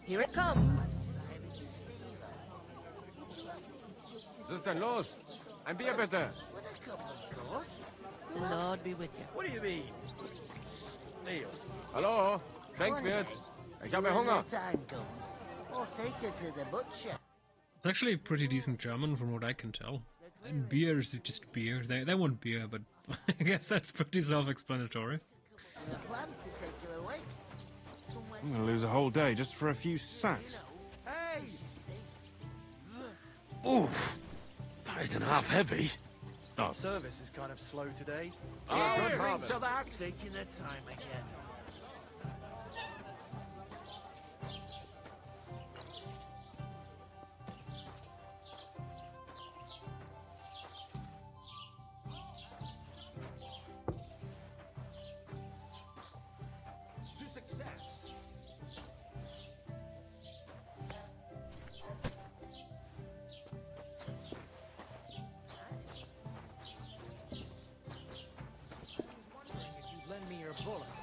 Here it comes. Was ist denn los? Ein Bier bitte. The Lord be with you. What do you mean? Neil. Hallo? Schenkwirt. Ich habe Hunger. It's actually pretty decent German from what I can tell. And beer is just beer. They want beer, but I guess that's pretty self-explanatory. I'm gonna lose a whole day just for a few sacks. Hey! Oof! That isn't half heavy. Oh. Service is kind of slow today. Good harvest. To that. Taking their time again.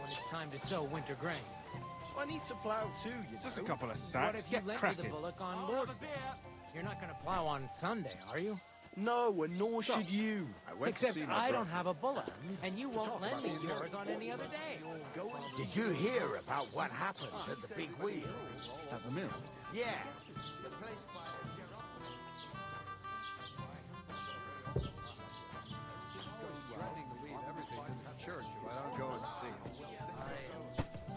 When it's time to sow winter grain. I need to plow too, you Just a know. couple of What sacks. if you Get lent me cracking. the bullock on Lord's Day? You're not going to plow on Sunday, are you? No, and nor should you. Except I don't have a bullock, and you won't lend me yours on any other day. Did you hear about what happened at the big wheel? At the mill. Yeah. Threatening to leave everything in the church if I don't go and see him.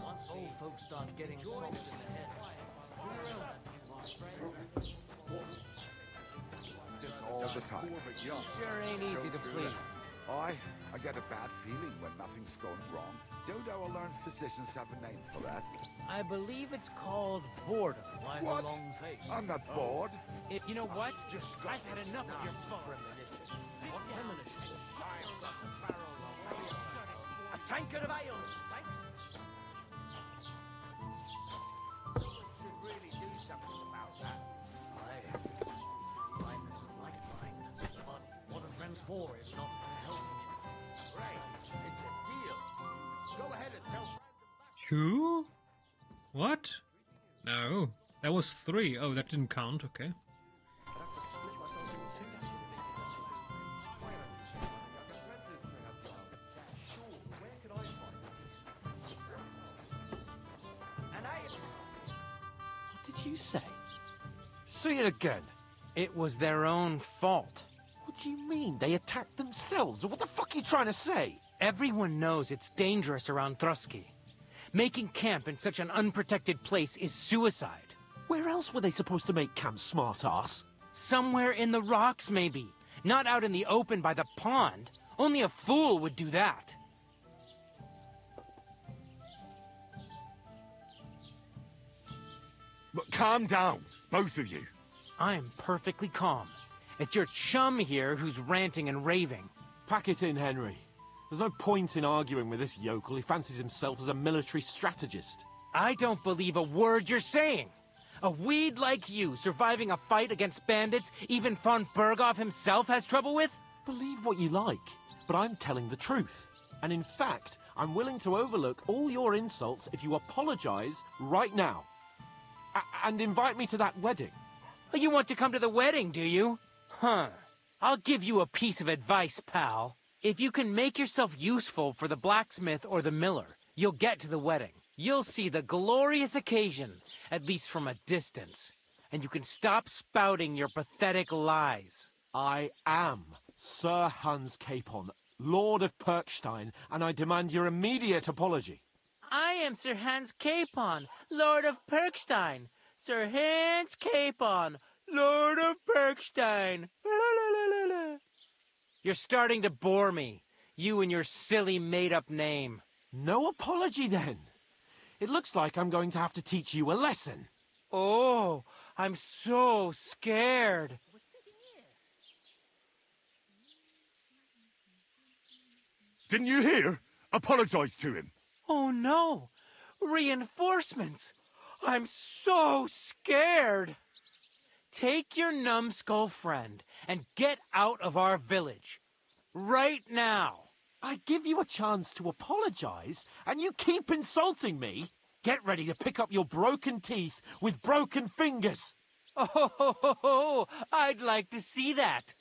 Once old folks start getting salted in the head. All the time. Sure ain't easy to please. I get a bad feeling when nothing's gone wrong. Don't our learned physicians have a name for that? I believe it's called boredom. Why What? the long face? I'm not bored. You know what? I've had enough of your premonition. What premonition? A tankard of ale. Should really do something about that. I'm a lifeline. But what are friends for if not to help each other? Right. It's a deal. Go ahead and tell Two? What? No. That was 3. Oh, that didn't count, okay. What did you say? Say it again. It was their own fault. What do you mean? They attacked themselves? What the fuck are you trying to say? Everyone knows it's dangerous around Trotsky. Making camp in such an unprotected place is suicide. Where else were they supposed to make camp, smart-ass? Somewhere in the rocks, maybe. Not out in the open by the pond. Only a fool would do that. But calm down, both of you. I'm perfectly calm. It's your chum here who's ranting and raving. Pack it in, Henry. There's no point in arguing with this yokel. He fancies himself as a military strategist. I don't believe a word you're saying. A weed like you surviving a fight against bandits even von Berghoff himself has trouble with? Believe what you like, but I'm telling the truth. And in fact, I'm willing to overlook all your insults if you apologize right now. And invite me to that wedding. You want to come to the wedding, do you? Huh. I'll give you a piece of advice, pal. If you can make yourself useful for the blacksmith or the miller, you'll get to the wedding. You'll see the glorious occasion, at least from a distance. And you can stop spouting your pathetic lies. I am Sir Hans Capon, Lord of Perkstein, and I demand your immediate apology. I am Sir Hans Capon, Lord of Perkstein. Sir Hans Capon, Lord of Perkstein. You're starting to bore me. You and your silly made-up name. No apology, then. It looks like I'm going to have to teach you a lesson. Oh, I'm so scared. Didn't you hear? Apologize to him. Oh no! Reinforcements! I'm so scared! Take your numbskull friend and get out of our village. Right now! I give you a chance to apologize, and you keep insulting me? Get ready to pick up your broken teeth with broken fingers. Oh, I'd like to see that.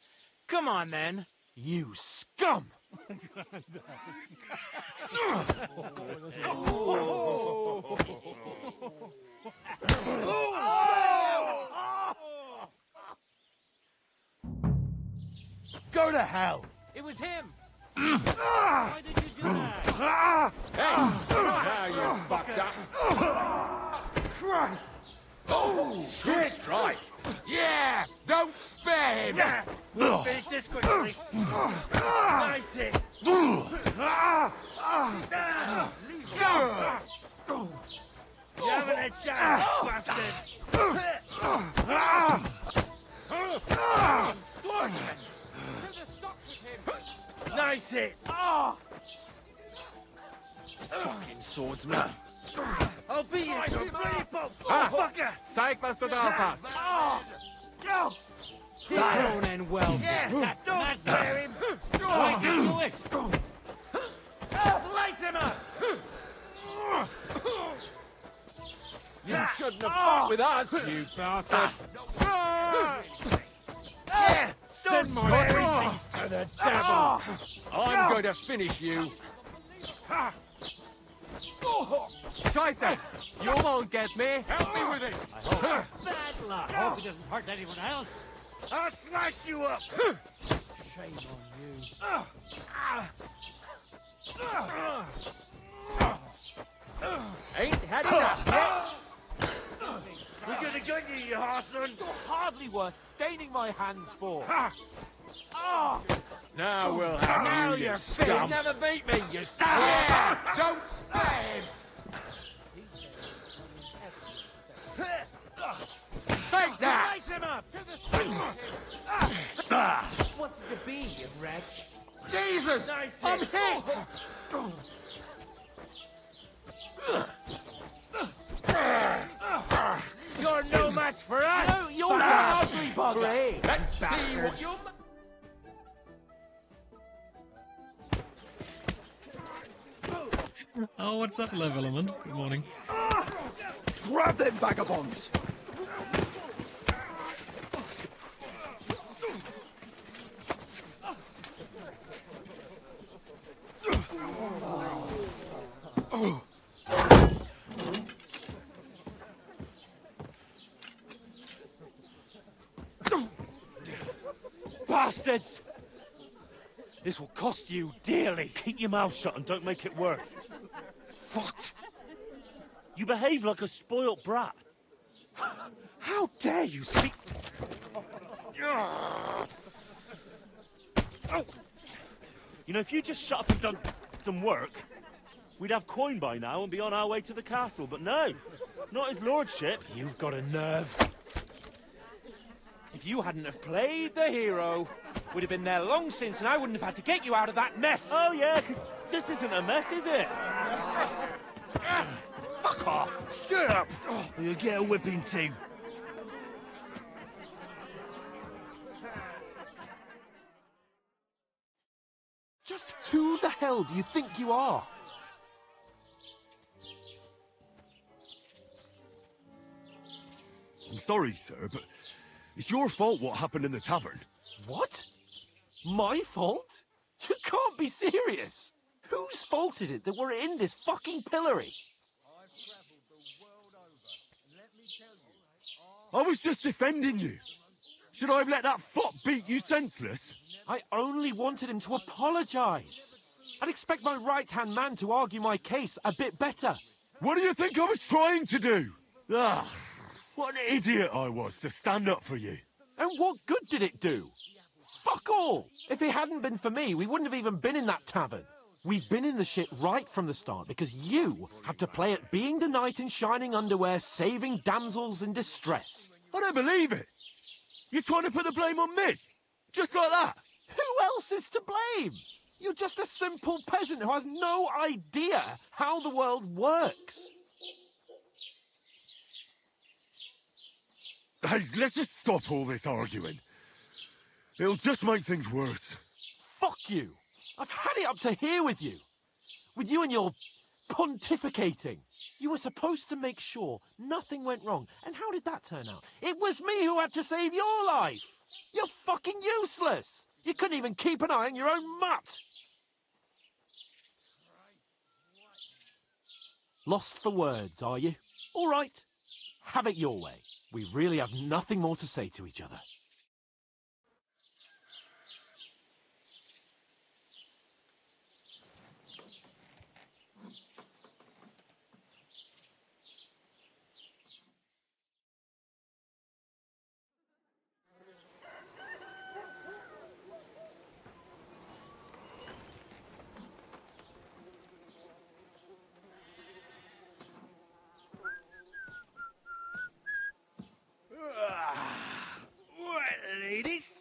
Come on, then. You scum! Go to hell! It was him. Why did you do that? Now you fucked up. Christ! Oh, shit! Right. Yeah, don't spare him. Finish this quickly. Nice hit. You haven't a chance, bastard. Nice hit. Fucking swordsman. I'll beat you to a bloody pulp, fucker. Zeig, was du drauf hast. Thrown and well. Yeah, don't spare him. Why do it? Slice him up. You shouldn't have fought with us, you bastard. Yeah, Send my greetings to the devil. I'm going to finish you. Scheiße! You won't get me. Help me with it. Bad luck. Hope he doesn't hurt anyone else. I'll slice you up. Shame on you. Ain't had enough yet. We're gonna get you, you horseman. Hardly worth staining my hands for. Now we'll have Now you, you're you scum. never beat me, you Yeah, don't spare him. Take that. Slice him up. What's it to be, you wretch? Jesus, Nice I'm hit. hit. You're no match for us. No, you're an ugly bugger. Let's see what you're... Oh, what's up, Love Element? Good morning. Grab them vagabonds. Bastards! This will cost you dearly. Keep your mouth shut and don't make it worse. What? You behave like a spoilt brat. How dare you speak? You know, if you just shut up and done some work, we'd have coin by now and be on our way to the castle. But no, not his lordship. You've got a nerve. If you hadn't have played the hero, we'd have been there long since, and I wouldn't have had to get you out of that mess. Oh yeah, because this isn't a mess, is it? Fuck off! Shut up. Or you'll get a whipping too. Just who the hell do you think you are? I'm sorry, sir, but it's your fault what happened in the tavern. What? My fault? You can't be serious. Whose fault is it that we're in this fucking pillory? I was just defending you. Should I have let that fop beat you senseless? I only wanted him to apologize. I'd expect my right-hand man to argue my case a bit better. What do you think I was trying to do? Ah, what an idiot I was to stand up for you. And what good did it do? Fuck all! If it hadn't been for me, we wouldn't have even been in that tavern. We've been in the shit right from the start because you had to play at being the knight in shining underwear, saving damsels in distress. I don't believe it. You're trying to put the blame on me? Just like that? Who else is to blame? You're just a simple peasant who has no idea how the world works. Hey, let's just stop all this arguing. It'll just make things worse. Fuck you. I've had it up to here with you. With you and your pontificating. You were supposed to make sure nothing went wrong. And how did that turn out? It was me who had to save your life. You're fucking useless. You couldn't even keep an eye on your own mutt. Lost for words, are you? All right. Have it your way. We really have nothing more to say to each other. Right, ladies.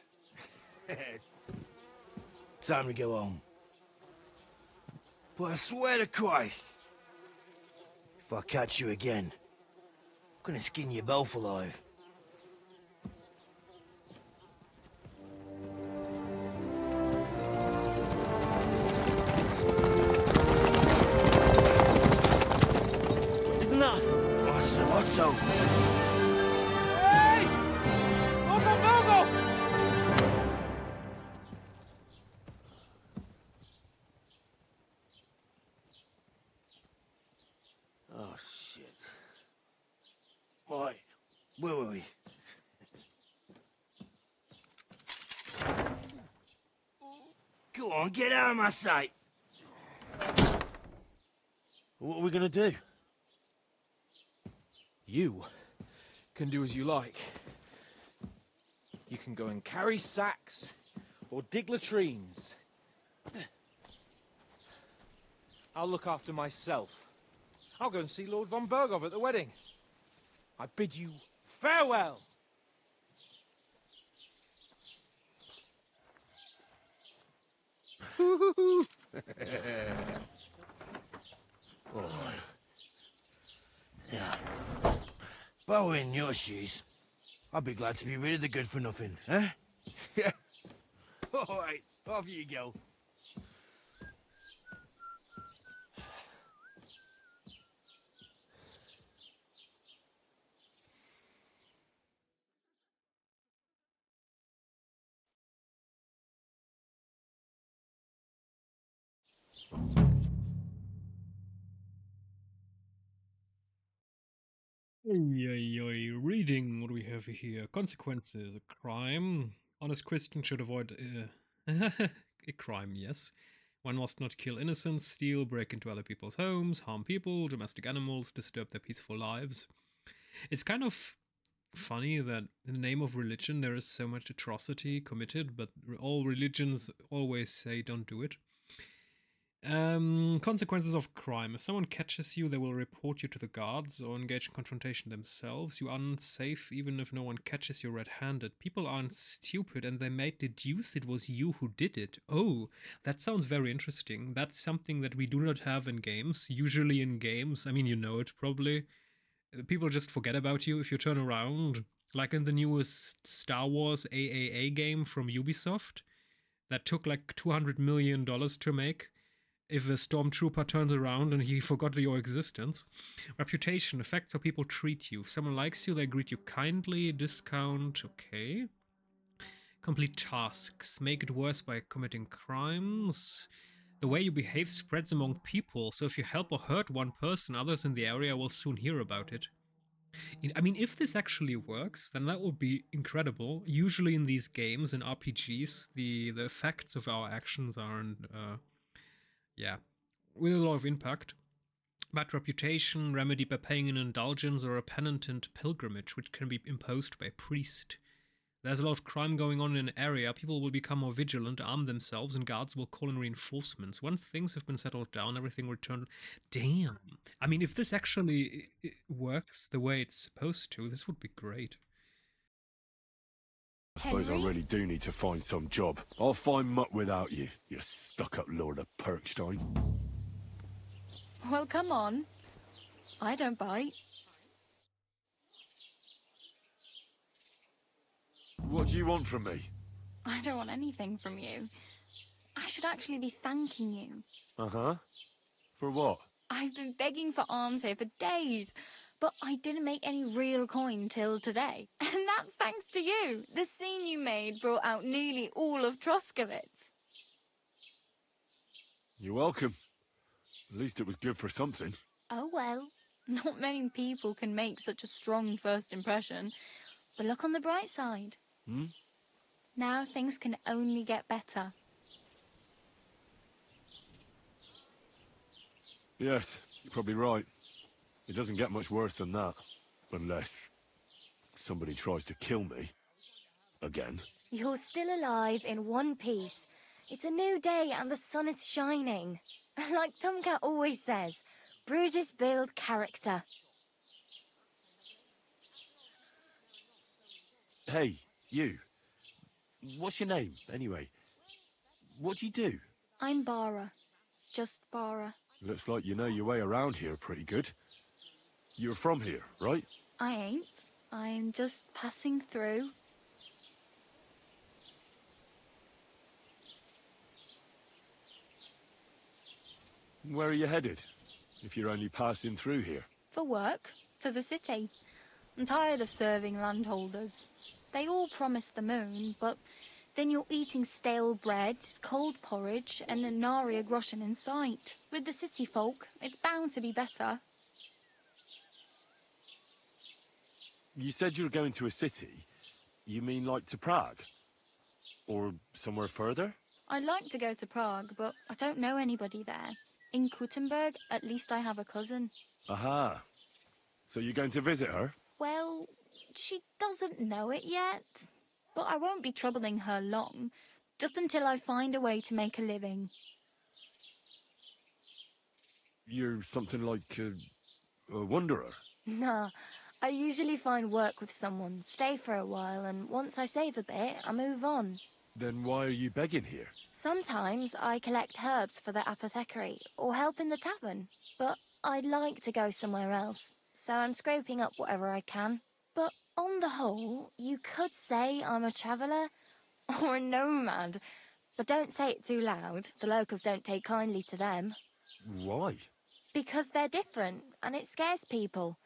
Time to go home. But I swear to Christ, if I catch you again, I'm gonna skin you both alive. Isn't that? What's the motto? Hey! Go! Oh, shit. Right, where were we? Go on, get out of my sight. What are we gonna do? You can do as you like. You can go and carry sacks or dig latrines. I'll look after myself. I'll go and see Lord von Berghoff at the wedding. I bid you farewell. Yeah. If I were in your shoes, I'd be glad to be rid of the good for nothing, eh? Yeah. All right, off you go. Reading, what do we have here? Consequences, a crime. Honest Christian should avoid a crime, yes. One must not kill innocents, steal, break into other people's homes, harm people, domestic animals, disturb their peaceful lives. It's kind of funny that in the name of religion there is so much atrocity committed, but all religions always say don't do it. Consequences of crime. If someone catches you, they will report you to the guards or engage in confrontation themselves. You are unsafe even if no one catches you red-handed. People aren't stupid and they might deduce it was you who did it. Oh, that sounds very interesting. That's something that we do not have in games. Usually in games, I mean, you know it probably. People just forget about you if you turn around. Like in the newest Star Wars AAA game from Ubisoft that took like $200 million to make. If a stormtrooper turns around and he forgot your existence. Reputation affects how people treat you. If someone likes you, they greet you kindly. Discount, okay. Complete tasks. Make it worse by committing crimes. The way you behave spreads among people, so if you help or hurt one person, others in the area will soon hear about it. I mean, if this actually works, then that would be incredible. Usually in these games, in RPGs, the effects of our actions aren't... yeah, with a lot of impact. Bad reputation, remedy by paying an indulgence or a penitent pilgrimage, which can be imposed by a priest. There's a lot of crime going on in an area, people will become more vigilant, arm themselves, and guards will call in reinforcements. Once things have been settled down, everything will return... Damn! I mean, if this actually works the way it's supposed to, this would be great. I suppose I really do need to find some job. I'll find mutt without you, you stuck-up Lord of Perkstein. Well, come on. I don't bite. What do you want from me? I don't want anything from you. I should actually be thanking you. Uh-huh. For what? I've been begging for alms here for days, but I didn't make any real coin till today. And that's thanks to you. The scene you made brought out nearly all of Troskowitz. You're welcome. At least it was good for something. Oh well, not many people can make such a strong first impression. But look on the bright side. Now things can only get better. Yes, you're probably right. It doesn't get much worse than that. Unless somebody tries to kill me. Again. You're still alive in one piece. It's a new day and the sun is shining. Like Tomcat always says, bruises build character. Hey, you. What's your name, anyway? What do you do? I'm Bara. Just Bara. Looks like you know your way around here pretty good. You're from here, right? I ain't. I'm just passing through. Where are you headed? If you're only passing through here. For work. To the city. I'm tired of serving landholders. They all promise the moon, but then you're eating stale bread, cold porridge, and a nary a groschen in sight. With the city folk, it's bound to be better. You said you were going to a city. You mean like to Prague? Or somewhere further? I'd like to go to Prague, but I don't know anybody there. In Kuttenberg, at least I have a cousin. Aha. So you're going to visit her? Well, she doesn't know it yet. But I won't be troubling her long, just until I find a way to make a living. You're something like a wanderer? Nah, I usually find work with someone, stay for a while, and once I save a bit, I move on. Then why are you begging here? Sometimes I collect herbs for the apothecary, or help in the tavern. But I'd like to go somewhere else, so I'm scraping up whatever I can. But on the whole, you could say I'm a traveller, or a nomad. But don't say it too loud, the locals don't take kindly to them. Why? Because they're different, and it scares people.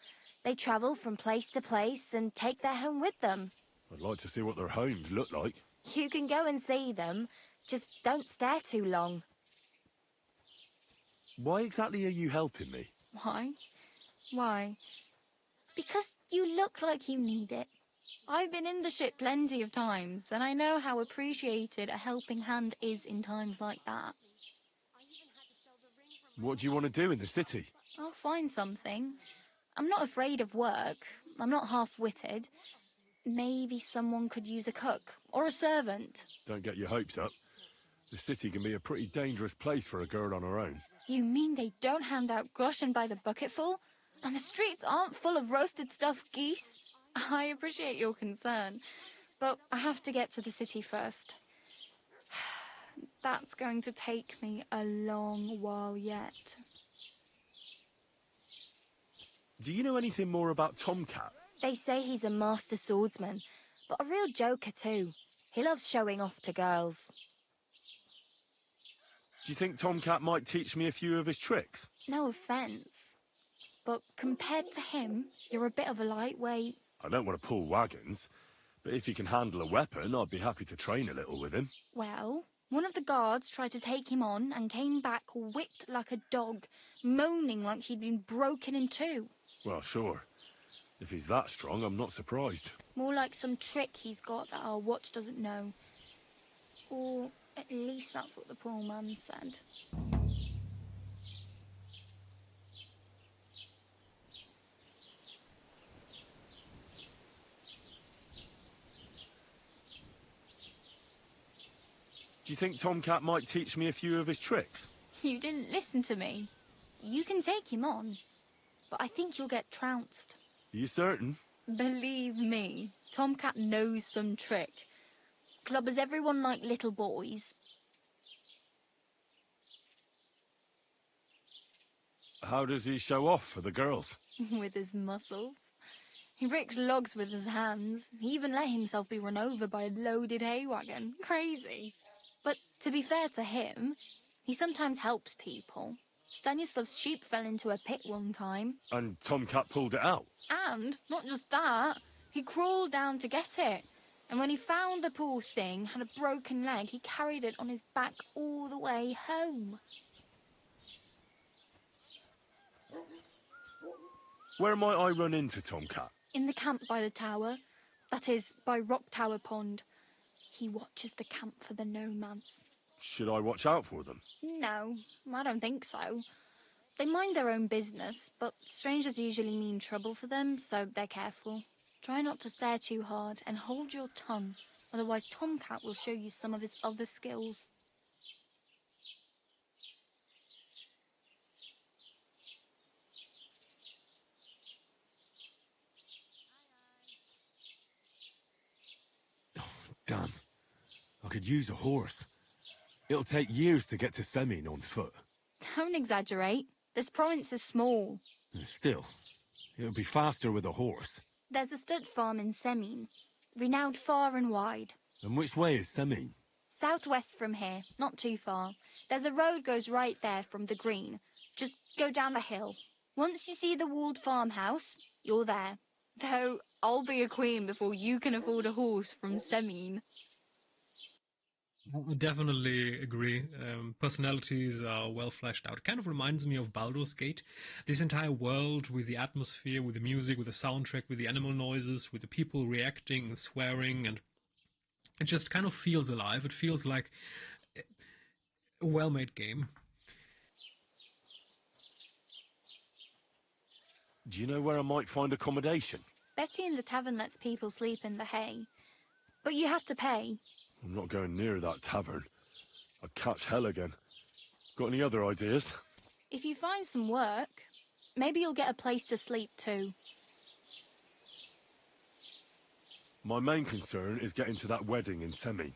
They travel from place to place and take their home with them. I'd like to see what their homes look like. You can go and see them, just don't stare too long. Why exactly are you helping me? Why? Why? Because you look like you need it. I've been in the ship plenty of times, and I know how appreciated a helping hand is in times like that. What do you want to do in the city? I'll find something. I'm not afraid of work. I'm not half-witted. Maybe someone could use a cook, or a servant. Don't get your hopes up. The city can be a pretty dangerous place for a girl on her own. You mean they don't hand out groschen by the bucketful? And the streets aren't full of roasted stuffed geese? I appreciate your concern, but I have to get to the city first. That's going to take me a long while yet. Do you know anything more about Tomcat? They say he's a master swordsman, but a real joker too. He loves showing off to girls. Do you think Tomcat might teach me a few of his tricks? No offence, but compared to him, you're a bit of a lightweight. I don't want to pull wagons, but if he can handle a weapon, I'd be happy to train a little with him. Well, one of the guards tried to take him on and came back whipped like a dog, moaning like he'd been broken in two. Well, sure. If he's that strong, I'm not surprised. More like some trick he's got that our watch doesn't know. Or at least that's what the poor man said. Do you think Tomcat might teach me a few of his tricks? You didn't listen to me. You can take him on, but I think you'll get trounced. Are you certain? Believe me, Tomcat knows some trick. Clubbers everyone like little boys. How does he show off for the girls? With his muscles. He ricks logs with his hands. He even let himself be run over by a loaded hay wagon. Crazy. But to be fair to him, he sometimes helps people. Stanislav's sheep fell into a pit one time. And Tomcat pulled it out. And, not just that, he crawled down to get it. And when he found the poor thing had a broken leg, he carried it on his back all the way home. Where might I run into Tomcat? In the camp by the tower. That is, by Rock Tower Pond. He watches the camp for the nomads. Should I watch out for them? No, I don't think so. They mind their own business, but strangers usually mean trouble for them, so they're careful. Try not to stare too hard and hold your tongue, otherwise Tomcat will show you some of his other skills. Damn. I could use a horse. It'll take years to get to Semin on foot. Don't exaggerate. This province is small. Still, it'll be faster with a horse. There's a stud farm in Semin, renowned far and wide. And which way is Semin? Southwest from here, not too far. There's a road goes right there from the green. Just go down the hill. Once you see the walled farmhouse, you're there. Though, I'll be a queen before you can afford a horse from Semin. I definitely agree. Personalities are well fleshed out. It kind of reminds me of Baldur's Gate. This entire world with the atmosphere, with the music, with the soundtrack, with the animal noises, with the people reacting and swearing, and it just kind of feels alive. It feels like a well-made game. Do you know where I might find accommodation? Betty in the tavern lets people sleep in the hay. But you have to pay. I'm not going near that tavern. I'd catch hell again. Got any other ideas? If you find some work, maybe you'll get a place to sleep too. My main concern is getting to that wedding in Semin.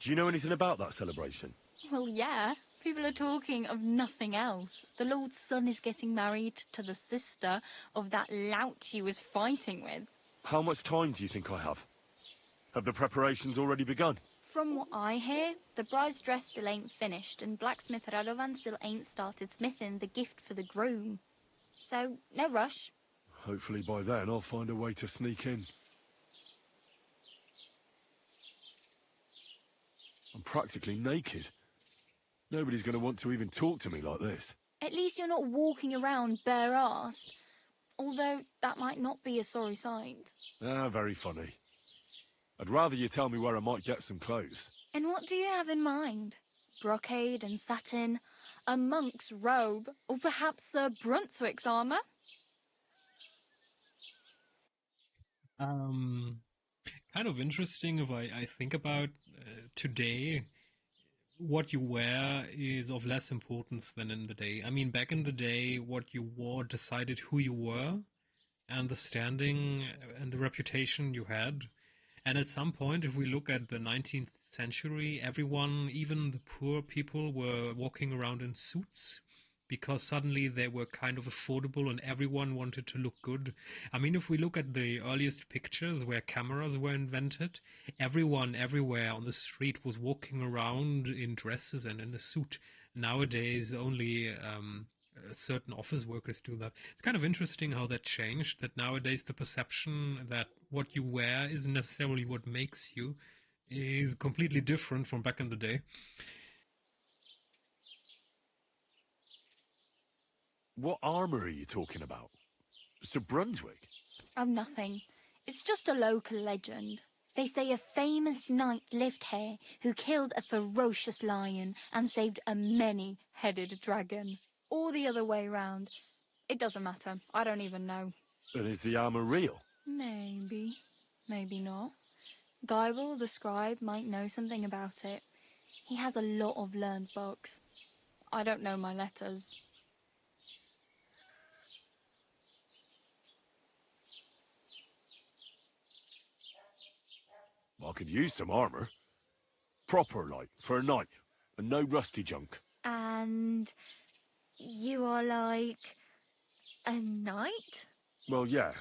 Do you know anything about that celebration? Well, yeah. People are talking of nothing else. The Lord's son is getting married to the sister of that lout he was fighting with. How much time do you think I have? Have the preparations already begun? From what I hear, the bride's dress still ain't finished, and blacksmith Radovan still ain't started smithing the gift for the groom. So, no rush. Hopefully by then I'll find a way to sneak in. I'm practically naked. Nobody's going to want to even talk to me like this. At least you're not walking around bare-assed. Although, that might not be a sorry sight. Ah, very funny. I'd rather you tell me where I might get some clothes. And what do you have in mind? Brocade and satin, a monk's robe, or perhaps Sir Brunswick's armour? Kind of interesting if I think about today. What you wear is of less importance than in the day. I mean, back in the day, what you wore decided who you were and the standing and the reputation you had. And at some point, if we look at the 19th century, everyone, even the poor people, were walking around in suits because suddenly they were kind of affordable and everyone wanted to look good. I mean, if we look at the earliest pictures where cameras were invented, everyone everywhere on the street was walking around in dresses and in a suit. Nowadays, only certain office workers do that. It's kind of interesting how that changed, that nowadays the perception that what you wear isn't necessarily what makes you is completely different from back in the day. What armour are you talking about? Sir Brunswick? Oh, nothing. It's just a local legend. They say a famous knight lived here who killed a ferocious lion and saved a many-headed dragon. Or the other way round. It doesn't matter. I don't even know. And is the armour real? Maybe. Maybe not. Guyville, the scribe, might know something about it. He has a lot of learned books. I don't know my letters. I could use some armour. Proper, like, for a knight. And no rusty junk. And you are like a knight? Well, yeah.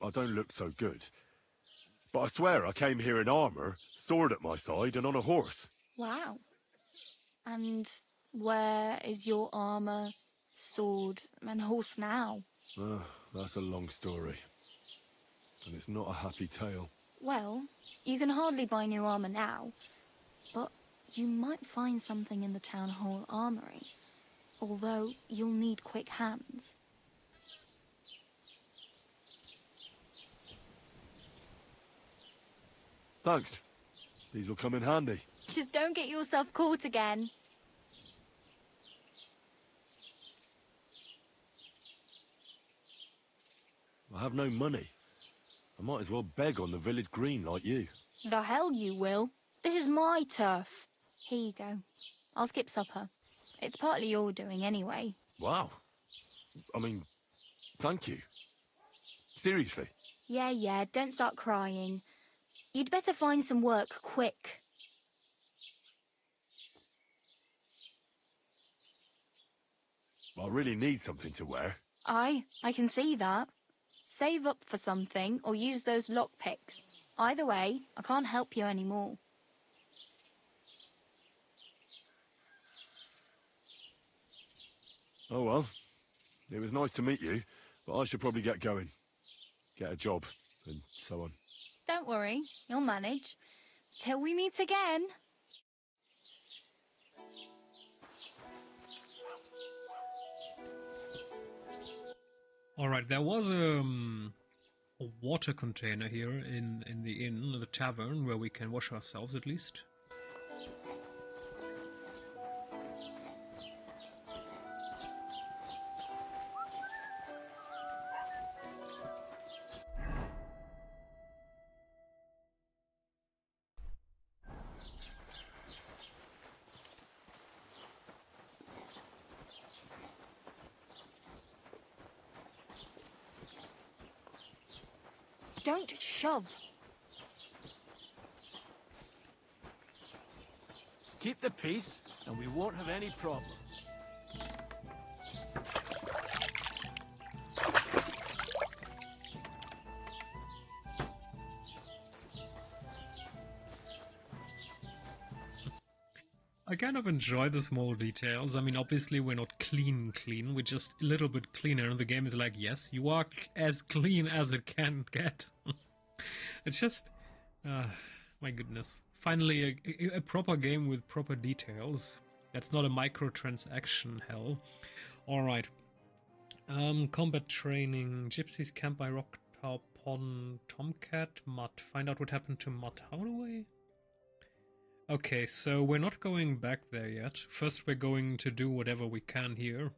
I don't look so good. But I swear I came here in armour, sword at my side, and on a horse. Wow. And Where is your armor, sword, and horse now? That's a long story. And it's not a happy tale. Well, you can hardly buy new armor now, but you might find something in the town hall armory. Although you'll need quick hands. Thanks. These'll come in handy. Just don't get yourself caught again. I have no money. I might as well beg on the village green like you. The hell you will. This is my turf. Here you go. I'll skip supper. It's partly your doing anyway. Wow. I mean, thank you. Seriously. Yeah, don't start crying. You'd better find some work quick. I really need something to wear. I can see that. Save up for something or use those lockpicks. Either way, I can't help you anymore. Oh well. It was nice to meet you, but I should probably get going. Get a job, and so on. Don't worry, you'll manage. Till we meet again. Alright, there was a water container here in the inn, the tavern, where we can wash ourselves at least. Don't shove. Keep the peace, and we won't have any problem. I kind of enjoy the small details. I mean, obviously we're not clean, we're just a little bit cleaner, and the game is like, yes, you are as clean as it can get. It's just, my goodness. Finally, a proper game with proper details. That's not a microtransaction hell. Alright. Combat training. Gypsies camp by Rock Tower Pond. Tomcat. Mutt. Find out what happened to Mutt. How do I... Okay, so we're not going back there yet. First we're going to do whatever we can here.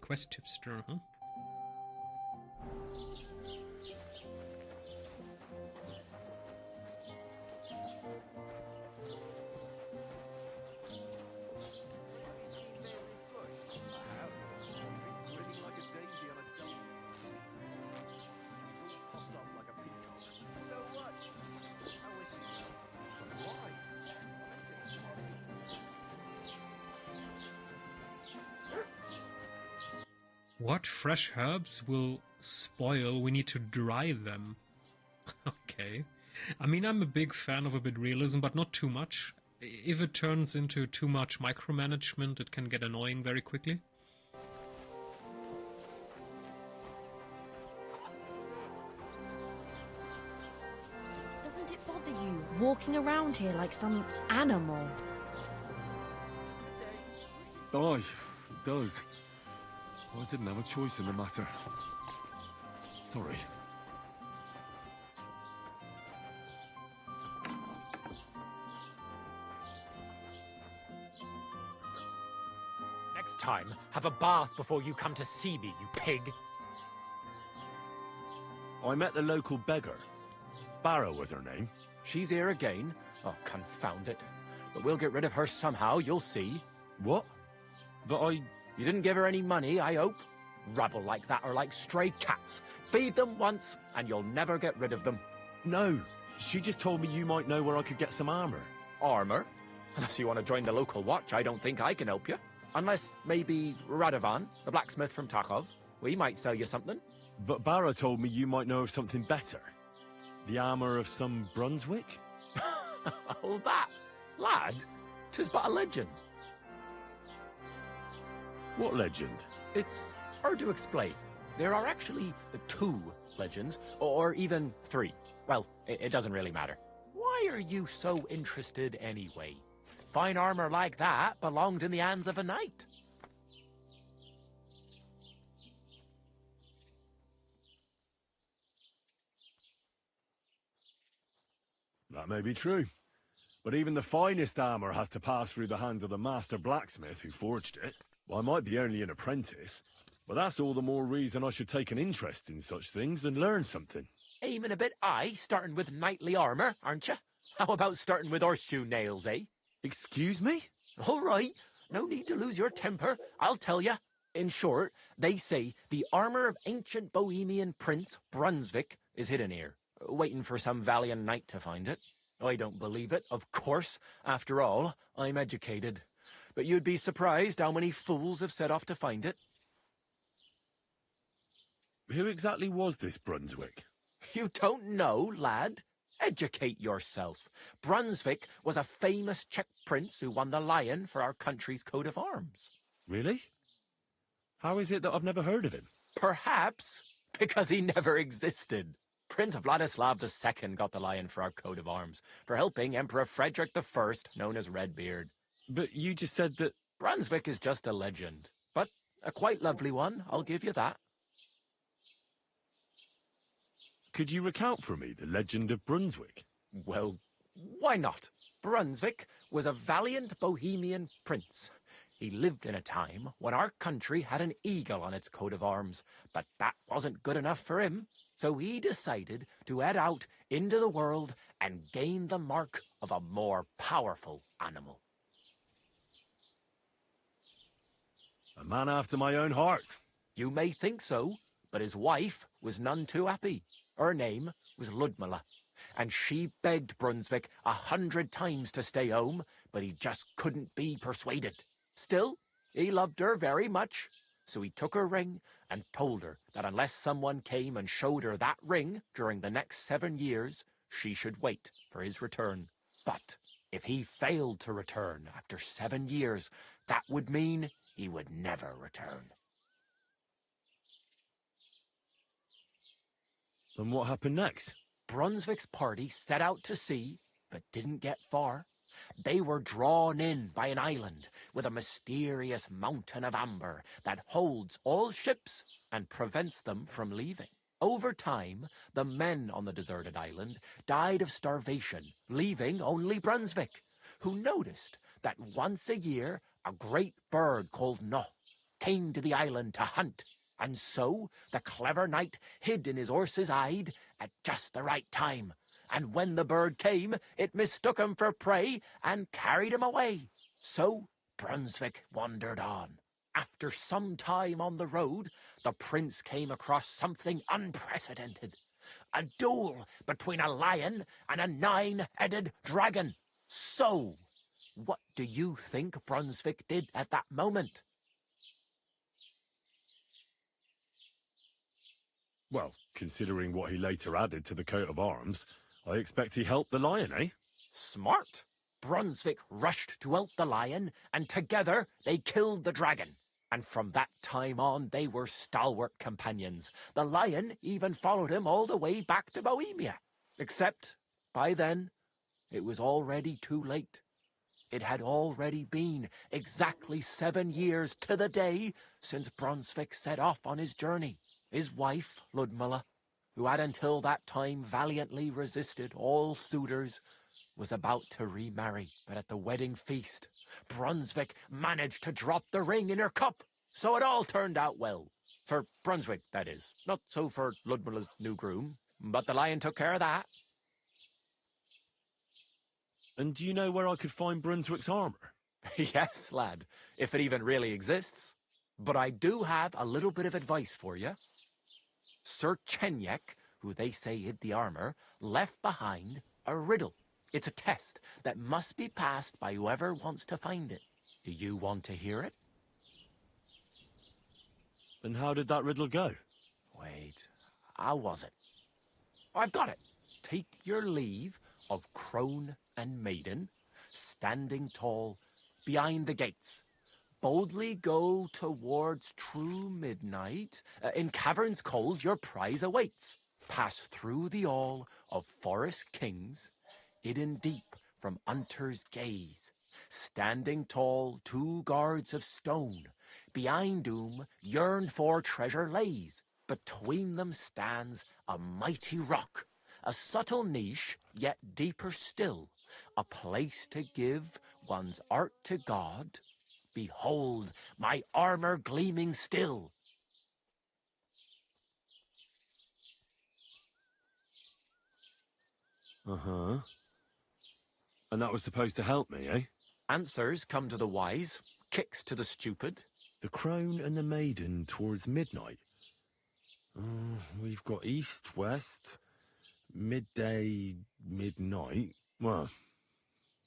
Quest tipster, huh? What? Fresh herbs will spoil? We need to dry them. Okay. I mean, I'm a big fan of a bit realism, but not too much. If it turns into too much micromanagement, it can get annoying very quickly. Doesn't it bother you walking around here like some animal? Aye, it does. I didn't have a choice in the matter. Sorry. Next time, have a bath before you come to see me, you pig. I met the local beggar. Barrow was her name. She's here again. Oh, confound it. But we'll get rid of her somehow, you'll see. What? But I... You didn't give her any money, I hope? Rabble like that are like stray cats. Feed them once, and you'll never get rid of them. No, she just told me you might know where I could get some armor. Armor? Unless you want to join the local watch, I don't think I can help you. Unless, maybe, Radovan, the blacksmith from Tarkov. We might sell you something. But Barrow told me you might know of something better. The armor of some Brunswick? All that? Lad, 'tis but a legend. What legend? It's hard to explain. There are actually 2 legends, or even 3. Well, it doesn't really matter. Why are you so interested anyway? Fine armor like that belongs in the hands of a knight. That may be true. But even the finest armor has to pass through the hands of the master blacksmith who forged it. Well, I might be only an apprentice, but that's all the more reason I should take an interest in such things and learn something. Aiming a bit high, starting with knightly armor, aren't you? How about starting with horseshoe nails, eh? Excuse me? All right, no need to lose your temper, I'll tell you. In short, they say the armor of ancient Bohemian Prince Brunswick is hidden here, waiting for some valiant knight to find it. I don't believe it, of course. After all, I'm educated. But you'd be surprised how many fools have set off to find it. Who exactly was this Brunswick? You don't know, lad? Educate yourself. Brunswick was a famous Czech prince who won the lion for our country's coat of arms. Really? How is it that I've never heard of him? Perhaps because he never existed. Prince Vladislav II got the lion for our coat of arms for helping Emperor Frederick I, known as Redbeard. But you just said that... Brunswick is just a legend, but a quite lovely one, I'll give you that. Could you recount for me the legend of Brunswick? Well, why not? Brunswick was a valiant Bohemian prince. He lived in a time when our country had an eagle on its coat of arms, but that wasn't good enough for him. So he decided to head out into the world and gain the mark of a more powerful animal. A man after my own heart. You may think so, but his wife was none too happy. Her name was Ludmilla, and she begged Brunswick 100 times to stay home, but he just couldn't be persuaded. Still, he loved her very much. So he took her ring and told her that unless someone came and showed her that ring during the next 7 years, she should wait for his return. But if he failed to return after 7 years, that would mean he would never return. And what happened next? Brunswick's party set out to sea, but didn't get far. They were drawn in by an island with a mysterious mountain of amber that holds all ships and prevents them from leaving. Over time, the men on the deserted island died of starvation, leaving only Brunswick, who noticed that once a year a great bird called No came to the island to hunt. And so the clever knight hid in his horse's hide at just the right time. And when the bird came, it mistook him for prey and carried him away. So Brunswick wandered on. After some time on the road, the prince came across something unprecedented. A duel between a lion and a 9-headed dragon. So, what do you think Brunswick did at that moment? Well, considering what he later added to the coat of arms, I expect he helped the lion, eh? Smart. Brunswick rushed to help the lion, and together they killed the dragon. And from that time on, they were stalwart companions. The lion even followed him all the way back to Bohemia. Except, by then, it was already too late. It had already been exactly 7 years to the day since Brunswick set off on his journey. His wife, Ludmilla, who had until that time valiantly resisted all suitors, was about to remarry. But at the wedding feast, Brunswick managed to drop the ring in her cup. So it all turned out well. For Brunswick, that is. Not so for Ludmilla's new groom. But the lion took care of that. And do you know where I could find Brunswick's armor? Yes, lad, if it even really exists. But I do have a little bit of advice for you. Sir Chenyek, who they say hid the armor, left behind a riddle. It's a test that must be passed by whoever wants to find it. Do you want to hear it? And how did that riddle go? Wait, how was it? I've got it. Take your leave of crone and maiden, standing tall behind the gates. Boldly go towards true midnight. In caverns cold your prize awaits. Pass through the all of forest kings, hidden deep from hunter's gaze. Standing tall, 2 guards of stone. Behind whom yearned for treasure lays. Between them stands a mighty rock. A subtle niche, yet deeper still. A place to give one's art to God. Behold, my armor gleaming still. Uh-huh. And that was supposed to help me, eh? Answers come to the wise, kicks to the stupid. The crone and the maiden towards midnight. We've got east, west, midday, midnight. Well,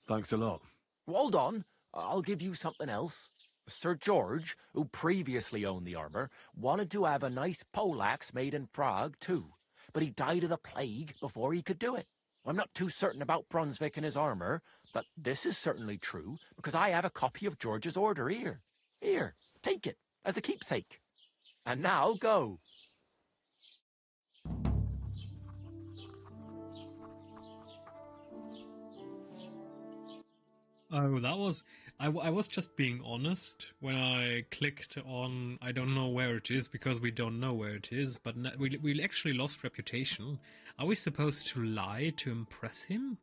thanks a lot. Hold on, I'll give you something else. Sir George, who previously owned the armor, wanted to have a nice poleaxe made in Prague too, but he died of the plague before he could do it. I'm not too certain about Brunswick and his armor, but this is certainly true, because I have a copy of George's order here. Here, take it, as a keepsake. And now, go. Oh, that was... I was just being honest when I clicked on I don't know where it is, because we don't know where it is, but we actually lost reputation. Are we supposed to lie to impress him?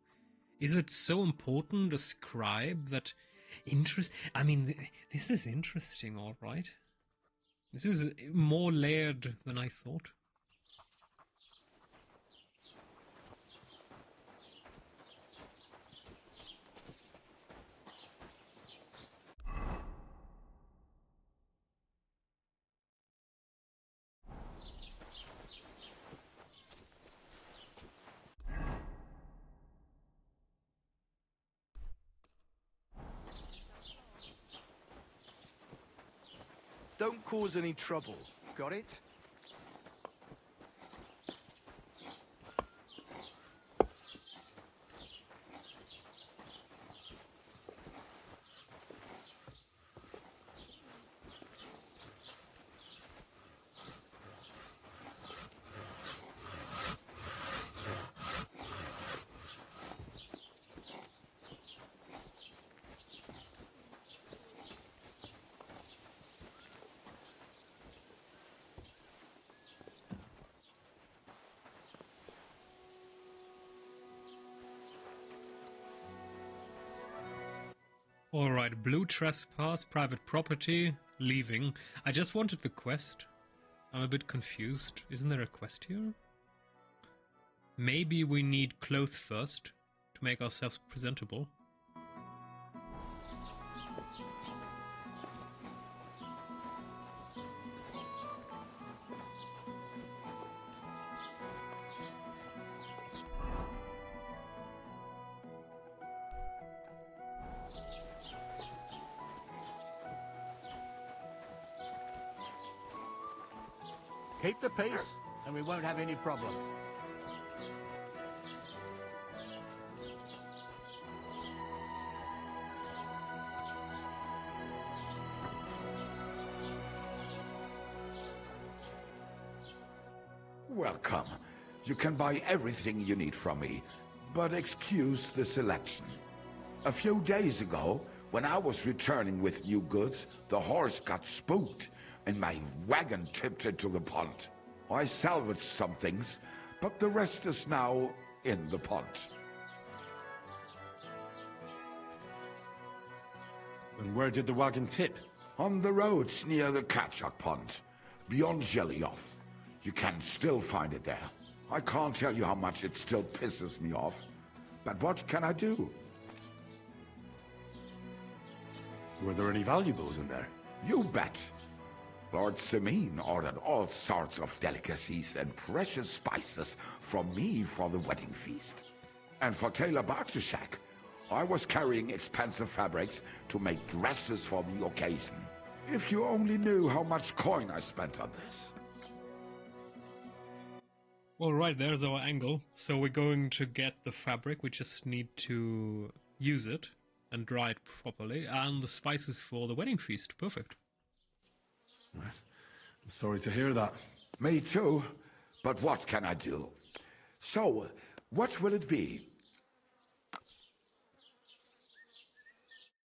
Is it so important, a scribe, that... I mean, this is interesting, all right. This is more layered than I thought. Don't cause any trouble. Got it? Alright, blue trespass, private property, leaving. I just wanted the quest. I'm a bit confused. Isn't there a quest here? Maybe we need clothes first to make ourselves presentable. Keep the peace, and we won't have any problems. Welcome. You can buy everything you need from me, but excuse the selection. A few days ago, when I was returning with new goods, the horse got spooked, and my wagon tipped into the pond. I salvaged some things, but the rest is now in the pond. And where did the wagon tip? On the roads near the Katchak Pond, beyond Jelioff. You can still find it there. I can't tell you how much it still pisses me off, but what can I do? Were there any valuables in there? You bet. Lord Semin ordered all sorts of delicacies and precious spices from me for the wedding feast. And for Taylor Bartishak, I was carrying expensive fabrics to make dresses for the occasion. If you only knew how much coin I spent on this. Alright, there's our angle. So we're going to get the fabric, we just need to use it. and dried properly, and the spices for the wedding feast. Perfect. I'm sorry to hear that. Me too, but what can I do? So, what will it be?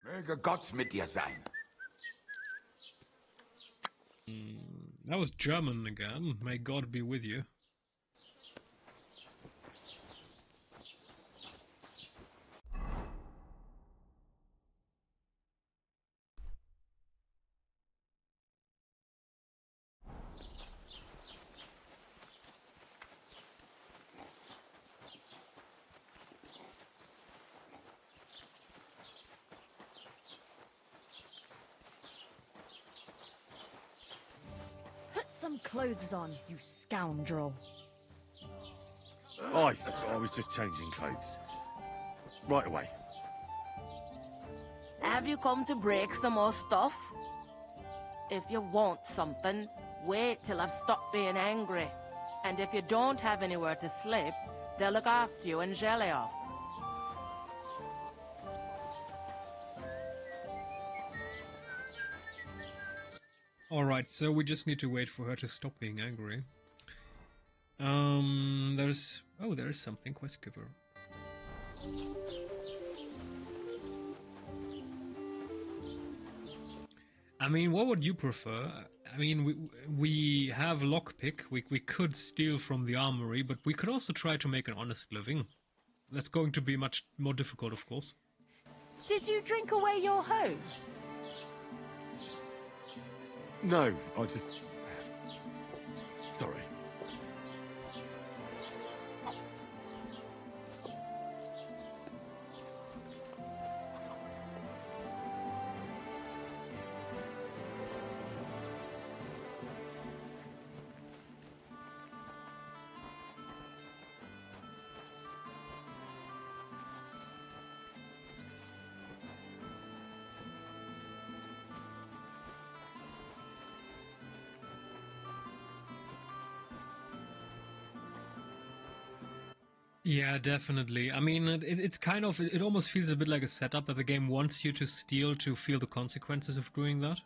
Möge Gott mit dir sein. That was German again. May God be with you. Put some clothes on, you scoundrel. I was just changing clothes. Right away. Have you come to break some more stuff? If you want something, wait till I've stopped being angry. And if you don't have anywhere to sleep, they'll look after you in Jelly-off. Alright, so we just need to wait for her to stop being angry. There is something. Quest giver. I mean, what would you prefer? I mean, we have lockpick. We could steal from the armory, but we could also try to make an honest living. That's going to be much more difficult, of course. Did you drink away your hose? No, I just... Sorry. Yeah, definitely. I mean, it's kind of, it almost feels a bit like a setup that the game wants you to steal to feel the consequences of doing that.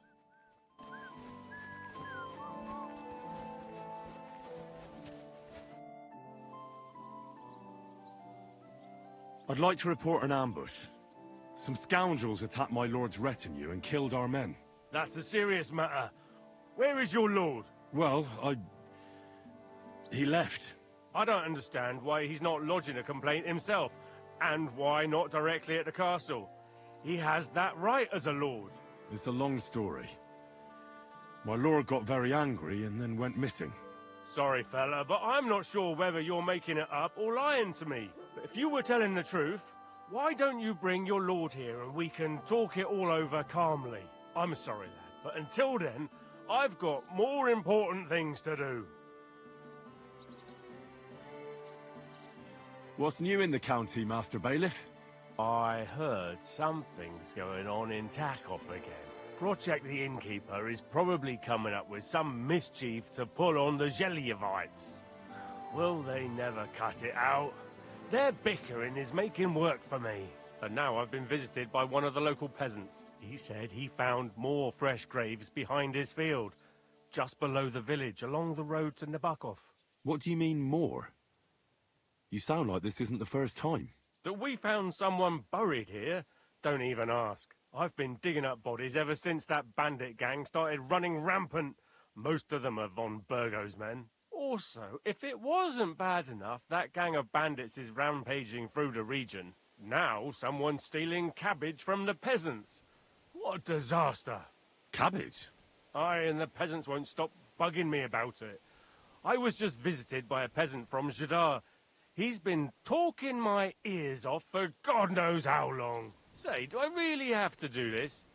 I'd like to report an ambush. Some scoundrels attacked my lord's retinue and killed our men. That's a serious matter. Where is your lord? Well, he left. I don't understand why he's not lodging a complaint himself, and why not directly at the castle. He has that right as a lord. It's a long story. My lord got very angry and then went missing. Sorry, fella, but I'm not sure whether you're making it up or lying to me. But if you were telling the truth, why don't you bring your lord here and we can talk it all over calmly? I'm sorry, lad, but until then, I've got more important things to do. What's new in the county, Master Bailiff? I heard something's going on in Takoff again. Project the Innkeeper is probably coming up with some mischief to pull on the Jelievites. Will they never cut it out? Their bickering is making work for me. And now I've been visited by one of the local peasants. He said he found more fresh graves behind his field, just below the village, along the road to Nabokov. What do you mean, more? You sound like this isn't the first time. That we found someone buried here? Don't even ask. I've been digging up bodies ever since that bandit gang started running rampant. Most of them are von Burgo's men. Also, if it wasn't bad enough, that gang of bandits is rampaging through the region. Now someone's stealing cabbage from the peasants. What a disaster. Cabbage? Aye, and the peasants won't stop bugging me about it. I was just visited by a peasant from Jadar. He's been talking my ears off for God knows how long. Say, do I really have to do this?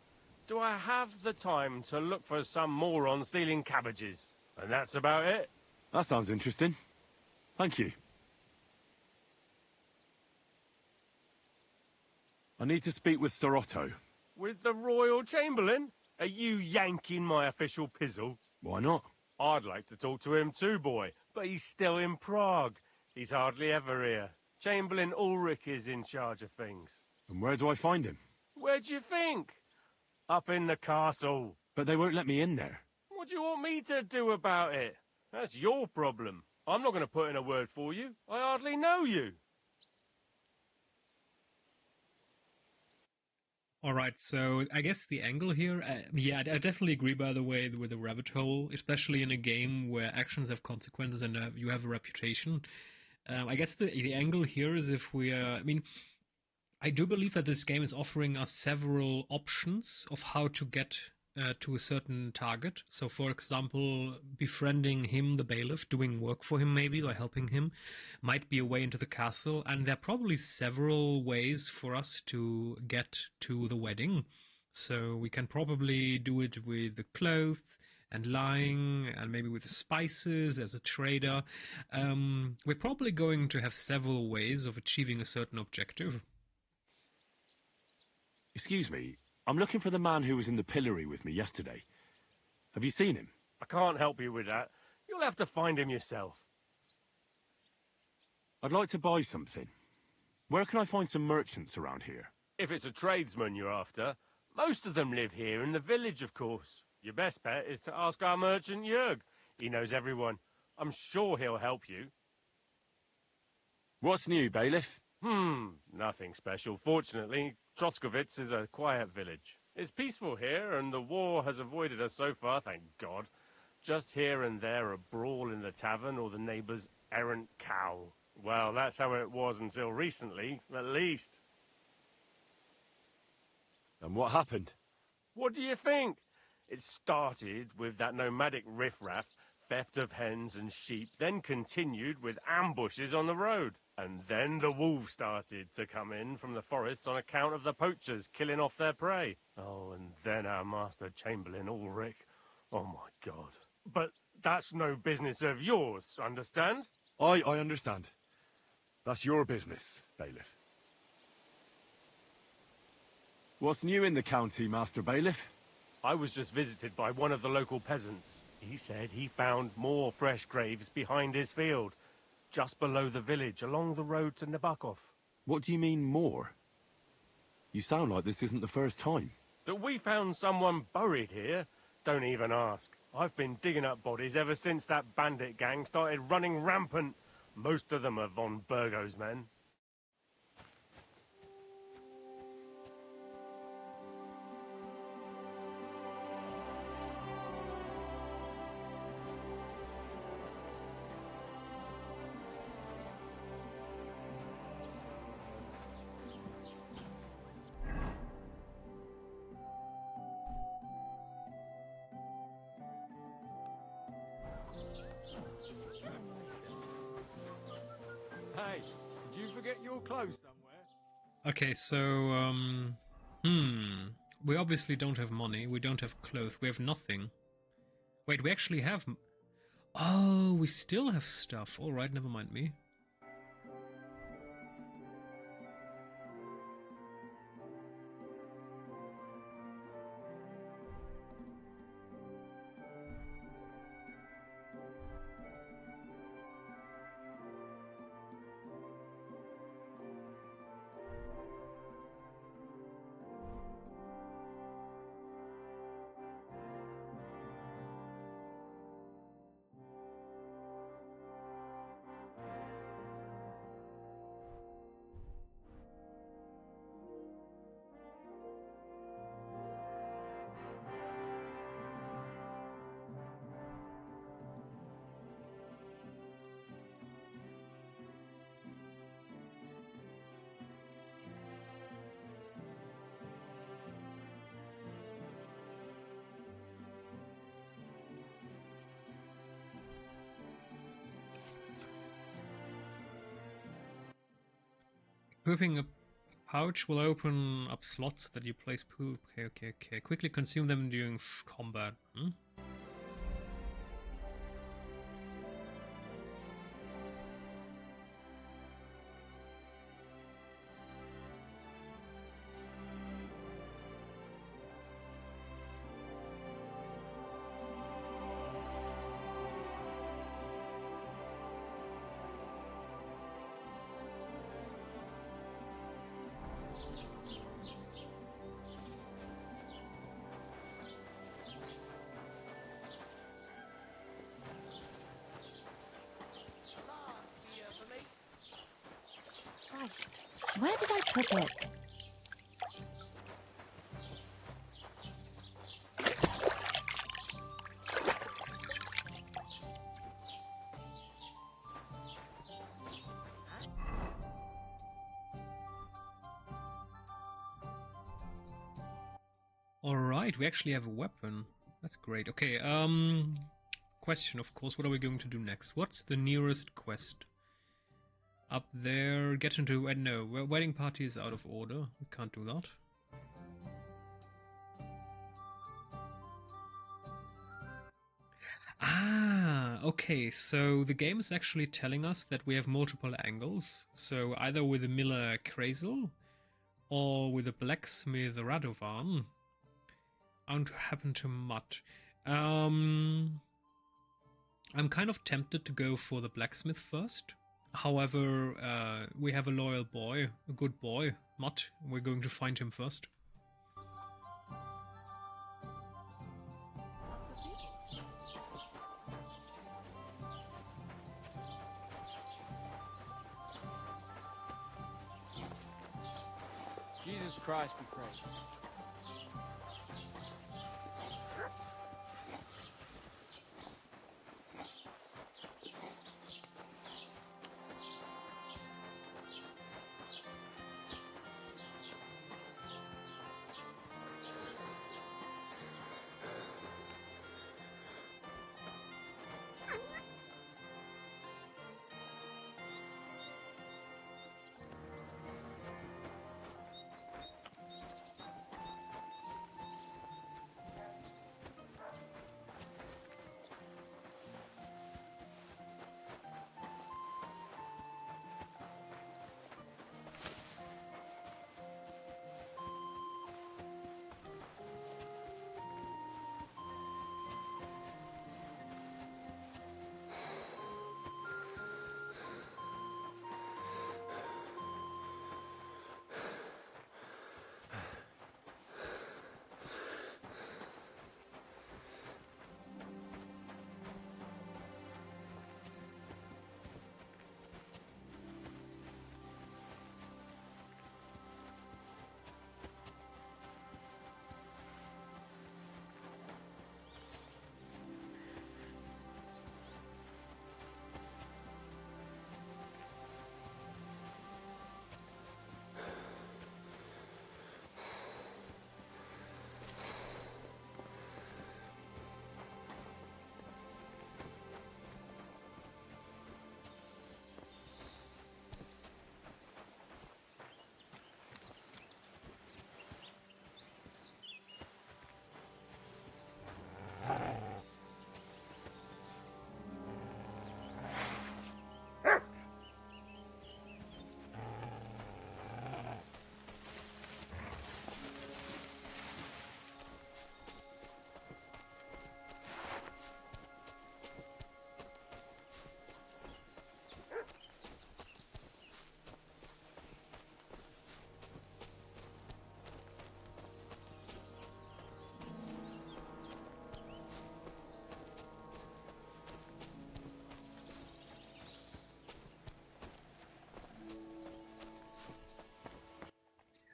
Do I have the time to look for some moron stealing cabbages? And that's about it? That sounds interesting. Thank you. I need to speak with Sir Otto. With the Royal Chamberlain? Are you yanking my official pizzle? Why not? I'd like to talk to him too, boy, but he's still in Prague. He's hardly ever here. Chamberlain Ulrich is in charge of things. And where do I find him? Where do you think? Up in the castle. But they won't let me in there. What do you want me to do about it? That's your problem. I'm not going to put in a word for you. I hardly know you. Alright, so I guess the angle here, yeah, I definitely agree, by the way, with the rabbit hole, especially in a game where actions have consequences and you have a reputation. I guess the angle here is if we I mean, I do believe that this game is offering us several options of how to get to a certain target. So, for example, befriending him, the bailiff, doing work for him maybe, or helping him, might be a way into the castle. And there are probably several ways for us to get to the wedding. So we can probably do it with the clothes and lying, and maybe with the spices as a trader. We're probably going to have several ways of achieving a certain objective. Excuse me, I'm looking for the man who was in the pillory with me yesterday. Have you seen him? I can't help you with that. You'll have to find him yourself. I'd like to buy something. Where can I find some merchants around here? If it's a tradesman you're after, most of them live here in the village, of course. Your best bet is to ask our merchant Jörg. He knows everyone. I'm sure he'll help you. What's new, bailiff? Nothing special. Fortunately, Troskowitz is a quiet village. It's peaceful here, and the war has avoided us so far, thank God. Just here and there a brawl in the tavern or the neighbour's errant cow. Well, that's how it was until recently, at least. And what happened? What do you think? It started with that nomadic riffraff, theft of hens and sheep, then continued with ambushes on the road. And then the wolves started to come in from the forests on account of the poachers killing off their prey. Oh, and then our master Chamberlain Ulrich. Oh, my God. But that's no business of yours, understand? I understand. That's your business, bailiff. What's new in the county, Master Bailiff? I was just visited by one of the local peasants. He said he found more fresh graves behind his field, just below the village, along the road to Nabokov. What do you mean, more? You sound like this isn't the first time. That we found someone buried here? Don't even ask. I've been digging up bodies ever since that bandit gang started running rampant. Most of them are von Burgo's men. Hey, did you forget your clothes somewhere? Okay, so, we obviously don't have money, we don't have clothes, we have nothing. Wait, we actually have... Oh, we still have stuff. Alright, never mind me. Equipping a pouch will open up slots that you place pool. Okay. Quickly consume them during combat. Where did I put it? Alright, we actually have a weapon. That's great. Okay, question, of course, what are we going to do next? What's the nearest quest? Up there, get into... no, wedding party is out of order. We can't do that. Ah, okay, so the game is actually telling us that we have multiple angles. So either with a Miller Krazel or with a blacksmith Radovan. And happen to Mutt. I'm kind of tempted to go for the blacksmith first. However, we have a loyal boy, a good boy, Mutt. We're going to find him first. Jesus Christ be praised.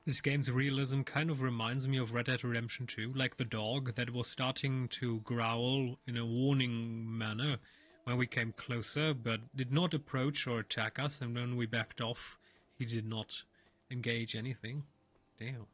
This game's realism kind of reminds me of Red Dead Redemption 2, like the dog that was starting to growl in a warning manner when we came closer, but did not approach or attack us, and when we backed off, he did not engage anything. Damn.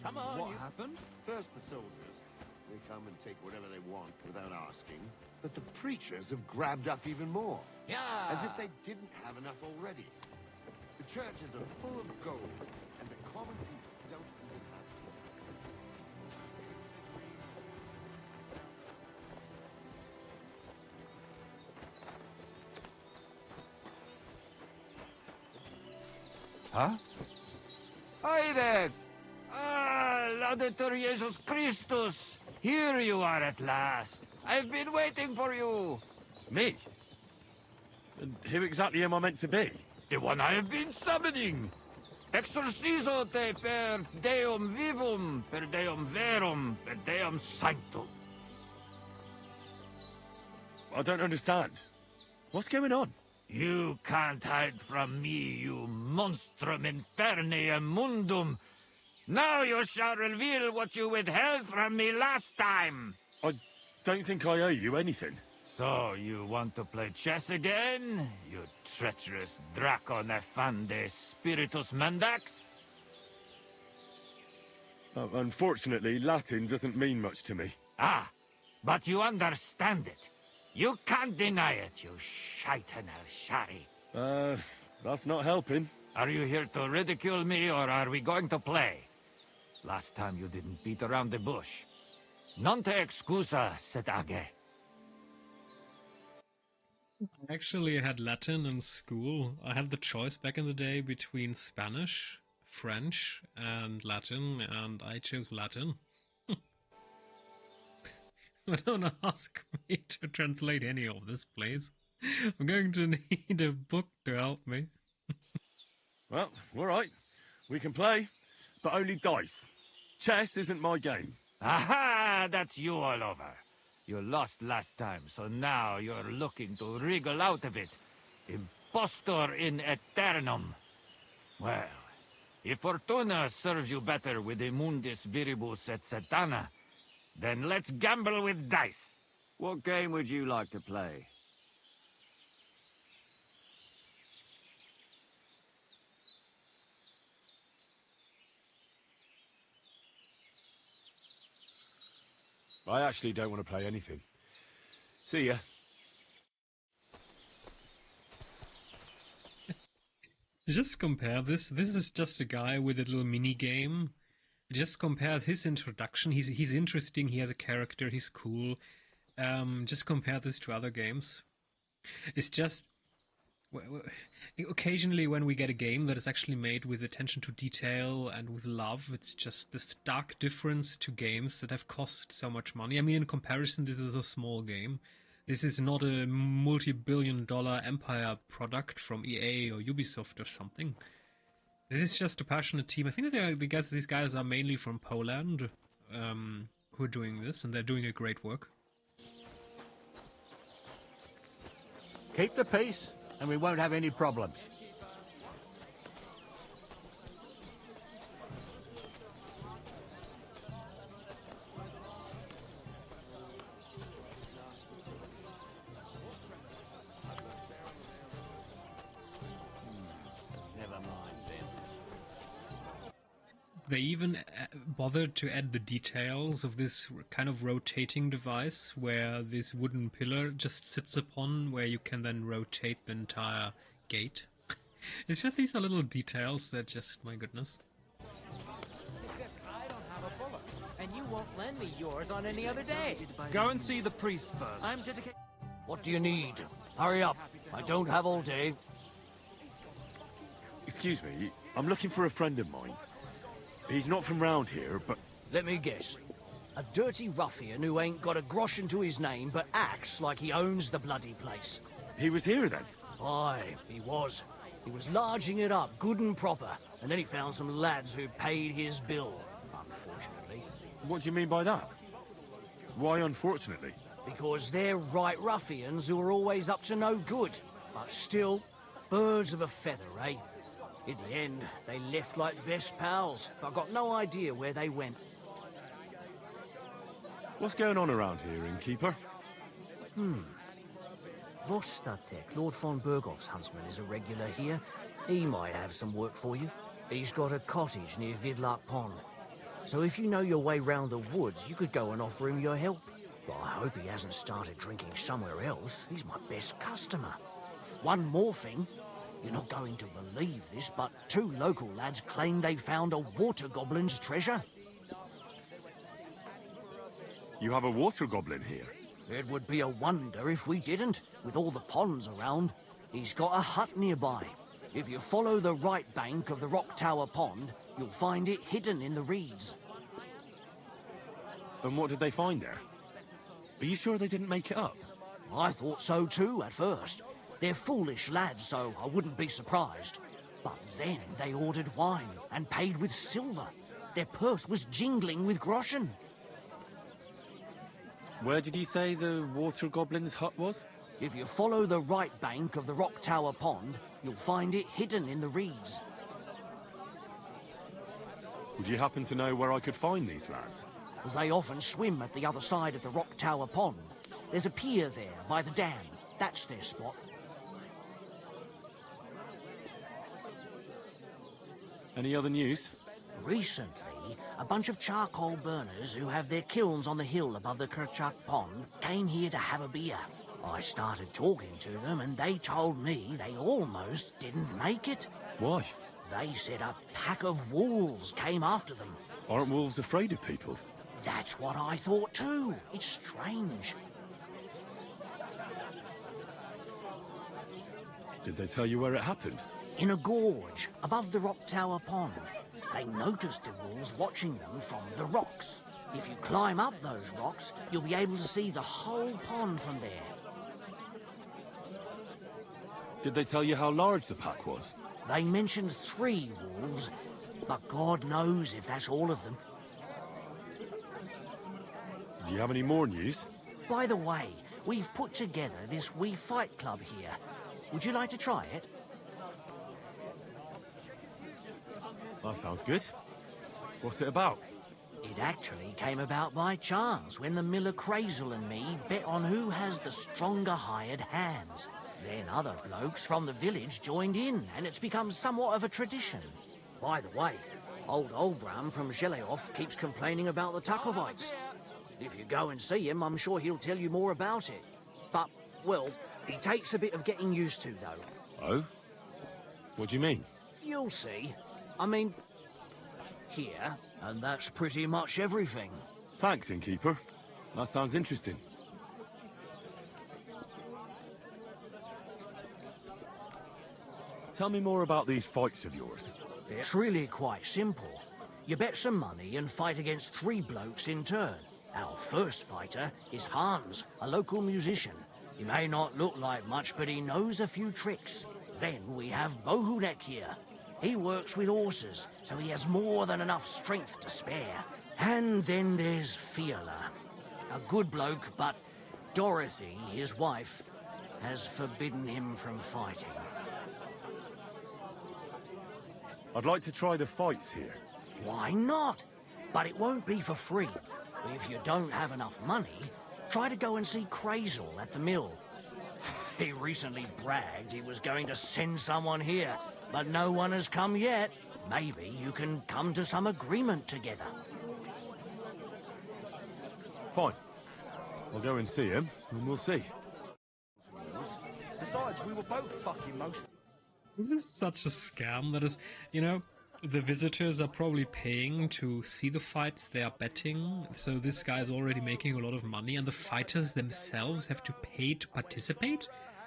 Come on, What happened? First the soldiers. They come and take whatever they want without asking. But the preachers have grabbed up even more. Yeah. As if they didn't have enough already. The churches are full of gold, and the common people don't even have it. Huh? Hi there! Ah, Laudetur Jesus Christus! Here you are at last. I've been waiting for you. Me? And who exactly am I meant to be? The one I have been summoning. Exorcizo te per Deum vivum, per Deum verum, per Deum sanctum. I don't understand. What's going on? You can't hide from me, you monstrum infernae mundum. Now you shall reveal what you withheld from me last time. I don't think I owe you anything. So, you want to play chess again? You treacherous Draco Nefande Spiritus Mendax? Unfortunately, Latin doesn't mean much to me. Ah, but you understand it. You can't deny it, you shaitan al-shari. That's not helping. Are you here to ridicule me, or are we going to play? Last time you didn't beat around the bush. Non te excusa, sed age. I actually had Latin in school. I had the choice back in the day between Spanish, French, and Latin, and I chose Latin. But don't ask me to translate any of this, please. I'm going to need a book to help me. Well, all right. We can play, but only dice. Chess isn't my game. Aha! That's you all over. You lost last time, so now you're looking to wriggle out of it. Impostor in aeternum. Well, if Fortuna serves you better with Immundis Viribus et Satana, then let's gamble with dice. What game would you like to play? I actually don't want to play anything. See ya. Just compare this. This is just a guy with a little mini game. Just compare his introduction. He's interesting. He has a character. He's cool. Just compare this to other games. It's just occasionally when we get a game that is actually made with attention to detail and with love, it's just this stark difference to games that have cost so much money. I mean, in comparison, this is a small game. This is not a multi-billion-dollar Empire product from EA or Ubisoft or something. This is just a passionate team. I think these guys are mainly from Poland who are doing this, and they're doing a great work. Keep the peace, and we won't have any problems. They even bothered to add the details of this kind of rotating device where this wooden pillar just sits upon, where you can then rotate the entire gate. It's just these are little details that just, my goodness. Except I don't have a bullet, and you won't lend me yours on any other day. Go and see the priest first. I'm dedicated. What do you need? Hurry up. I don't have all day. Excuse me, I'm looking for a friend of mine. He's not from round here, but... Let me guess. A dirty ruffian who ain't got a groschen to his name, but acts like he owns the bloody place. He was here then? Aye, he was. He was larging it up, good and proper, and then he found some lads who paid his bill, unfortunately. What do you mean by that? Why unfortunately? Because they're right ruffians who are always up to no good. But still, birds of a feather, eh? In the end, they left like best pals, but I've got no idea where they went. What's going on around here, innkeeper? Vostatek, Lord von Berghoff's huntsman, is a regular here. He might have some work for you. He's got a cottage near Vidlark Pond. So if you know your way round the woods, you could go and offer him your help. But I hope he hasn't started drinking somewhere else. He's my best customer. One more thing. You're not going to believe this, but 2 local lads claim they found a water goblin's treasure. You have a water goblin here? It would be a wonder if we didn't, with all the ponds around. He's got a hut nearby. If you follow the right bank of the Rock Tower Pond, you'll find it hidden in the reeds. And what did they find there? Are you sure they didn't make it up? I thought so too at first. They're foolish lads, so I wouldn't be surprised. But then they ordered wine and paid with silver. Their purse was jingling with groschen. Where did you say the water goblin's hut was? If you follow the right bank of the Rock Tower Pond, you'll find it hidden in the reeds. Would you happen to know where I could find these lads? They often swim at the other side of the Rock Tower Pond. There's a pier there by the dam. That's their spot. Any other news? Recently, a bunch of charcoal burners who have their kilns on the hill above the Kerchak Pond came here to have a beer. I started talking to them and they told me they almost didn't make it. Why? They said a pack of wolves came after them. Aren't wolves afraid of people? That's what I thought too. It's strange. Did they tell you where it happened? In a gorge above the Rock Tower Pond. They noticed the wolves watching them from the rocks. If you climb up those rocks, you'll be able to see the whole pond from there. Did they tell you how large the pack was? They mentioned 3 wolves, but God knows if that's all of them. Do you have any more news? By the way, we've put together this wee fight club here. Would you like to try it? That sounds good. What's it about? It actually came about by chance when the miller Crazel and me bet on who has the stronger hired hands. Then other blokes from the village joined in, and it's become somewhat of a tradition. By the way, old Olbram from Sheleoff keeps complaining about the Takovites. If you go and see him, I'm sure he'll tell you more about it. But, well, he takes a bit of getting used to, though. Oh? What do you mean? You'll see. I mean, here, and that's pretty much everything. Thanks, innkeeper. That sounds interesting. Tell me more about these fights of yours. It's really quite simple. You bet some money and fight against 3 blokes in turn. Our first fighter is Hans, a local musician. He may not look like much, but he knows a few tricks. Then we have Bohunek here. He works with horses, so he has more than enough strength to spare. And then there's Fiala. A good bloke, but Dorothy, his wife, has forbidden him from fighting. I'd like to try the fights here. Why not? But it won't be for free. If you don't have enough money, try to go and see Crazel at the mill. He recently bragged he was going to send someone here, but no one has come yet. Maybe you can come to some agreement together. Fine. I'll go and see him, and we'll see. Besides, we were both fucking most... This is such a scam that is, you know, the visitors are probably paying to see the fights, they are betting, so this guy's already making a lot of money, and the fighters themselves have to pay to participate?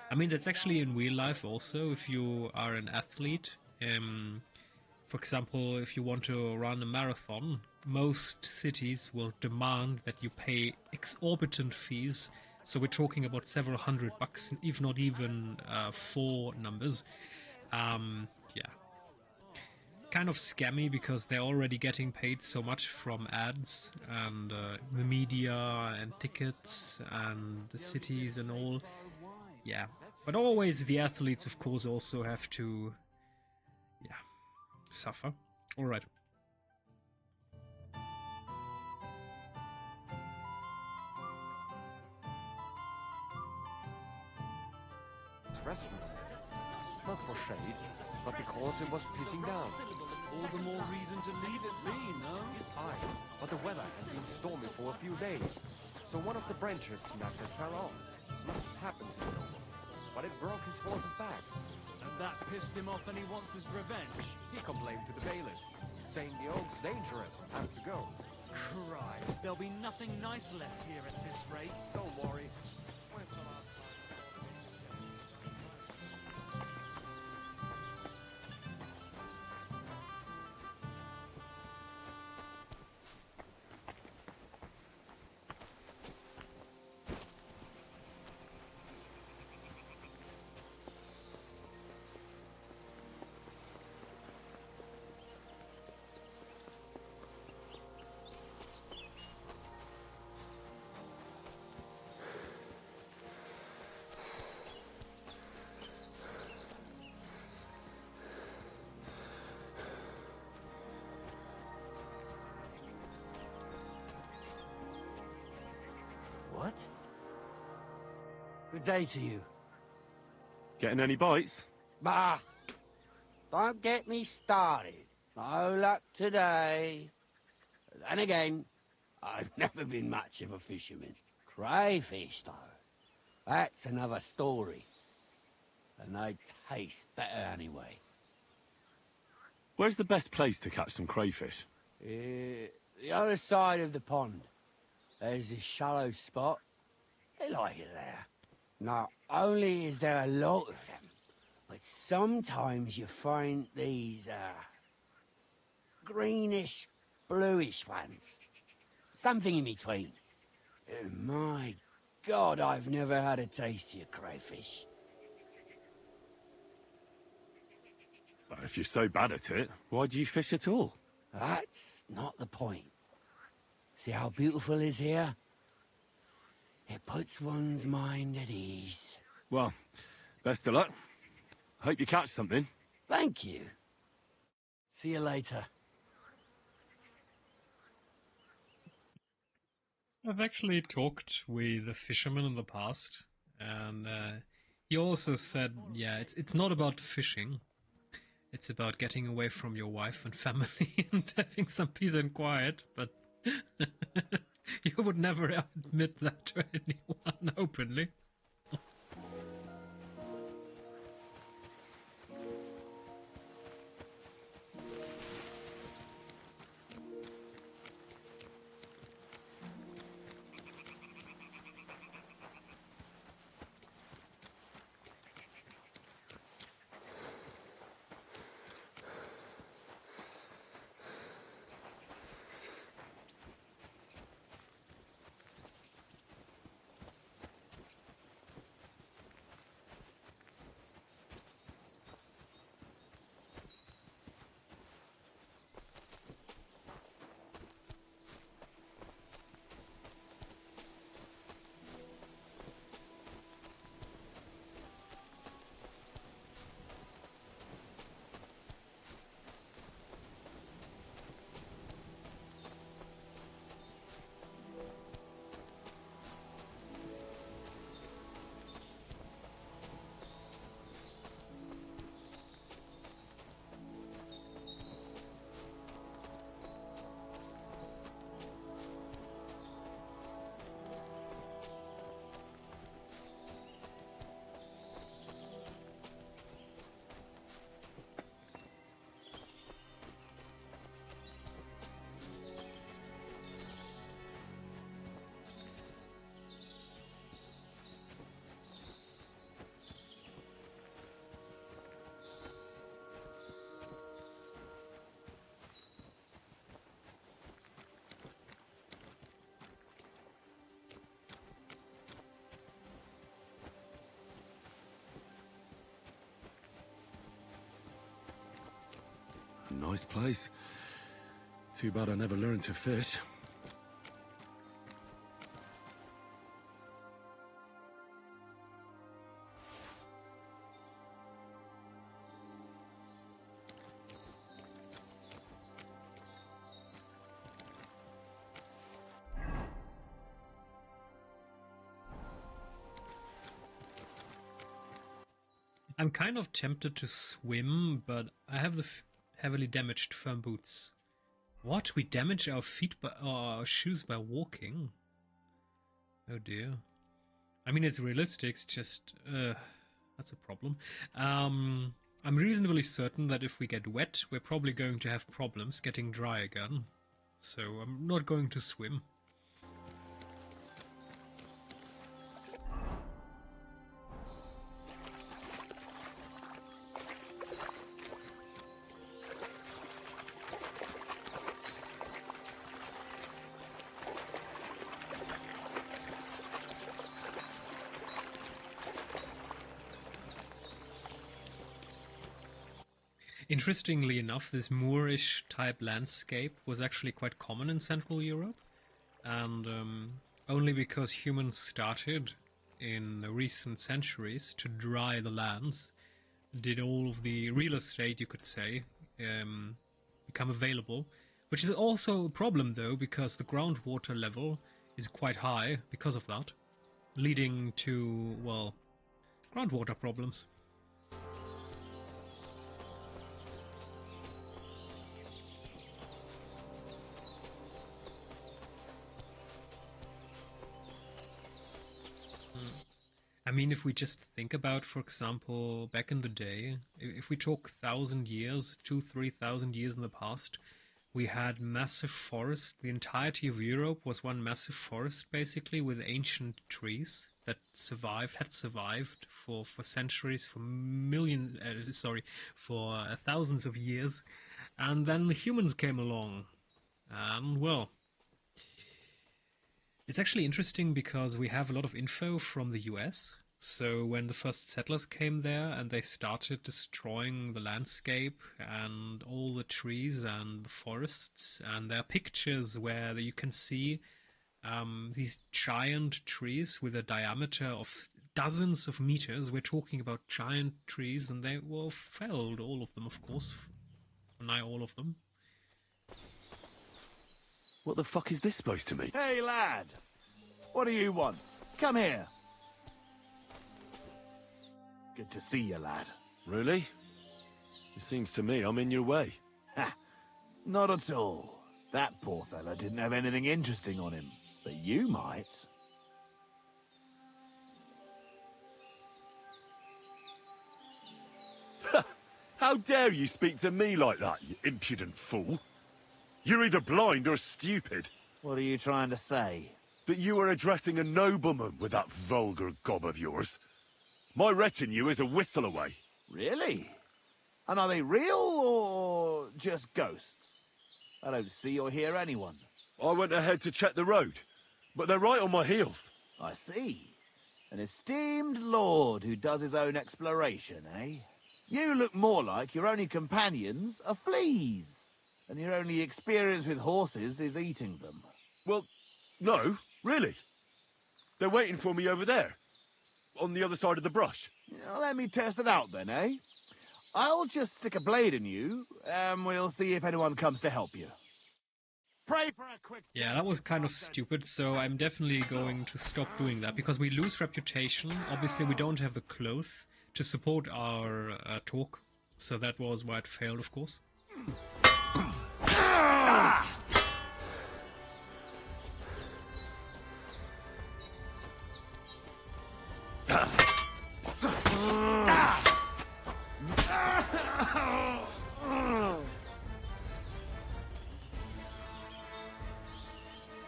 I mean, that's actually in real life also, if you are an athlete. For example, if you want to run a marathon, most cities will demand that you pay exorbitant fees, so we're talking about several $100, if not even 4 numbers. Yeah. Kind of scammy because they're already getting paid so much from ads and the media and tickets and the cities and all. Yeah. But always the athletes, of course, also have to, yeah, suffer. Alright. Restaurant. Not for shade, but because it was pissing down. All the more reason to leave it be, no? Aye, but the weather has been stormy for a few days, so one of the branches snapped and fell off. Nothing happened to it, but it broke his horse's back. And that pissed him off and he wants his revenge. He complained to the bailiff, saying the oak's dangerous and has to go. Christ, there'll be nothing nice left here at this rate. Don't worry. When's the last time? Good day to you. Getting any bites? Bah! Don't get me started. No luck today. Then again, I've never been much of a fisherman. Crayfish, though. That's another story. And they taste better anyway. Where's the best place to catch some crayfish? The other side of the pond. There's this shallow spot. They like it there. Not only is there a lot of them, but sometimes you find these, greenish, bluish ones. Something in between. My God, I've never had a tastier crayfish. Well, if you're so bad at it, why do you fish at all? That's not the point. See how beautiful is here? It puts one's mind at ease. Well, best of luck. Hope you catch something. Thank you. See you later. I've actually talked with a fisherman in the past, and he also said, yeah, it's not about fishing. It's about getting away from your wife and family and having some peace and quiet, but you would never admit that to anyone openly. Nice place. Too bad I never learned to fish. I'm kind of tempted to swim, but I have the heavily damaged firm boots. What? We damage our feet by our shoes by walking? Oh dear. I mean, it's realistic, it's just that's a problem. I'm reasonably certain that if we get wet, we're probably going to have problems getting dry again. So I'm not going to swim. Interestingly enough, this Moorish type landscape was actually quite common in Central Europe, and only because humans started in the recent centuries to dry the lands did all of the real estate, you could say, become available, which is also a problem though, because the groundwater level is quite high because of that. leading to, well, groundwater problems. I mean, if we just think about, for example, back in the day, if we talk 1,000 years, 2,000-3,000 years in the past, we had massive forests. The entirety of Europe was one massive forest, basically, with ancient trees that had survived for centuries, for thousands of years. And then the humans came along. And, well, it's actually interesting because we have a lot of info from the US. So when the first settlers came there and they started destroying the landscape and all the trees and the forests, and there are pictures where you can see these giant trees with a diameter of dozens of meters. We're talking about giant trees, and they were felled, all of them, of course. Nigh all of them. What the fuck is this supposed to mean? Hey, lad! What do you want? Come here. Good to see you, lad. Really? It seems to me I'm in your way. Ha! Not at all. That poor fella didn't have anything interesting on him. But you might. How dare you speak to me like that, you impudent fool? You're either blind or stupid. What are you trying to say? That you are addressing a nobleman with that vulgar gob of yours. My retinue is a whistle away. Really? And are they real or just ghosts? I don't see or hear anyone. I went ahead to check the road, but they're right on my heels. I see. An esteemed lord who does his own exploration, eh? You look more like your only companions are fleas, and your only experience with horses is eating them. Well, no, really. They're waiting for me over there, on the other side of the brush. Now, let me test it out then, eh? I'll just stick a blade in you, and we'll see if anyone comes to help you. Pray for a quick... Yeah, that was kind of stupid, so I'm definitely going to stop doing that, because we lose reputation. Obviously, we don't have the clothes to support our talk, so that was why it failed, of course.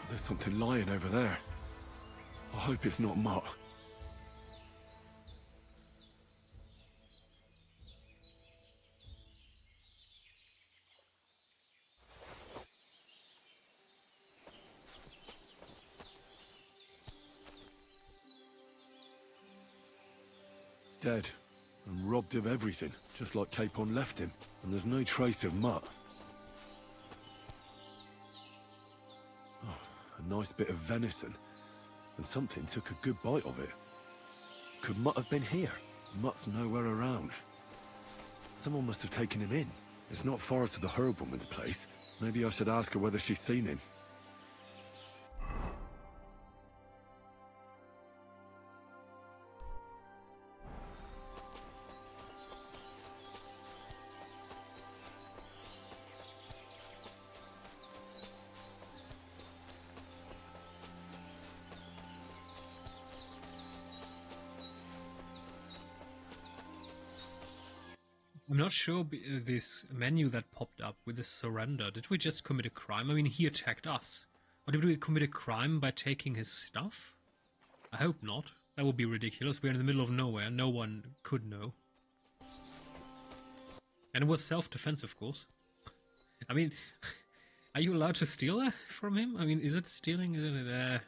There's something lying over there. I hope it's not Mutt. Dead, and robbed of everything, just like Capon left him, and there's no trace of Mutt. Oh, a nice bit of venison, and something took a good bite of it. Could Mutt have been here? Mutt's nowhere around. Someone must have taken him in. It's not far to the herb-woman's place. Maybe I should ask her whether she's seen him. I'm not sure this menu that popped up with the surrender, did we just commit a crime? I mean, he attacked us. Or did we commit a crime by taking his stuff? I hope not. That would be ridiculous. We're in the middle of nowhere. No one could know. And it was self-defense, of course. I mean, are you allowed to steal that from him? I mean, is it stealing? Is it,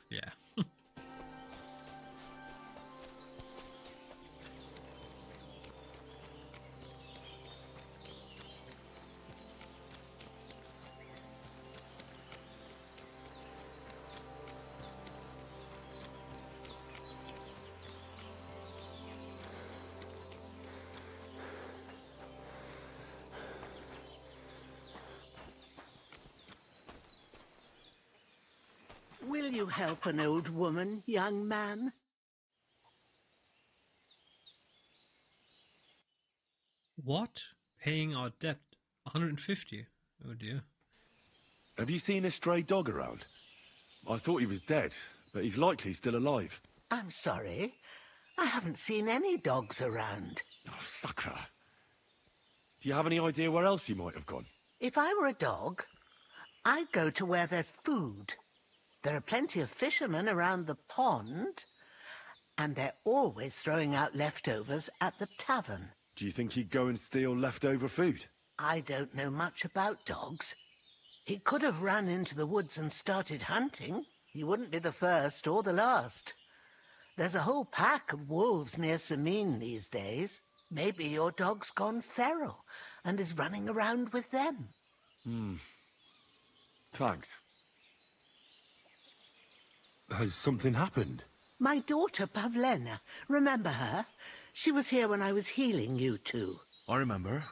yeah. Will you help an old woman, young man? What? Paying our debt? 150? Oh dear. Have you seen a stray dog around? I thought he was dead, but he's likely still alive. I'm sorry. I haven't seen any dogs around. Oh, sacre. Do you have any idea where else he might have gone? If I were a dog, I'd go to where there's food. There are plenty of fishermen around the pond, and they're always throwing out leftovers at the tavern. Do you think he'd go and steal leftover food? I don't know much about dogs. He could have run into the woods and started hunting. He wouldn't be the first or the last. There's a whole pack of wolves near Samine these days. Maybe your dog's gone feral and is running around with them. Thanks. Has something happened? My daughter, Pavlena. Remember her? She was here when I was healing you two. I remember.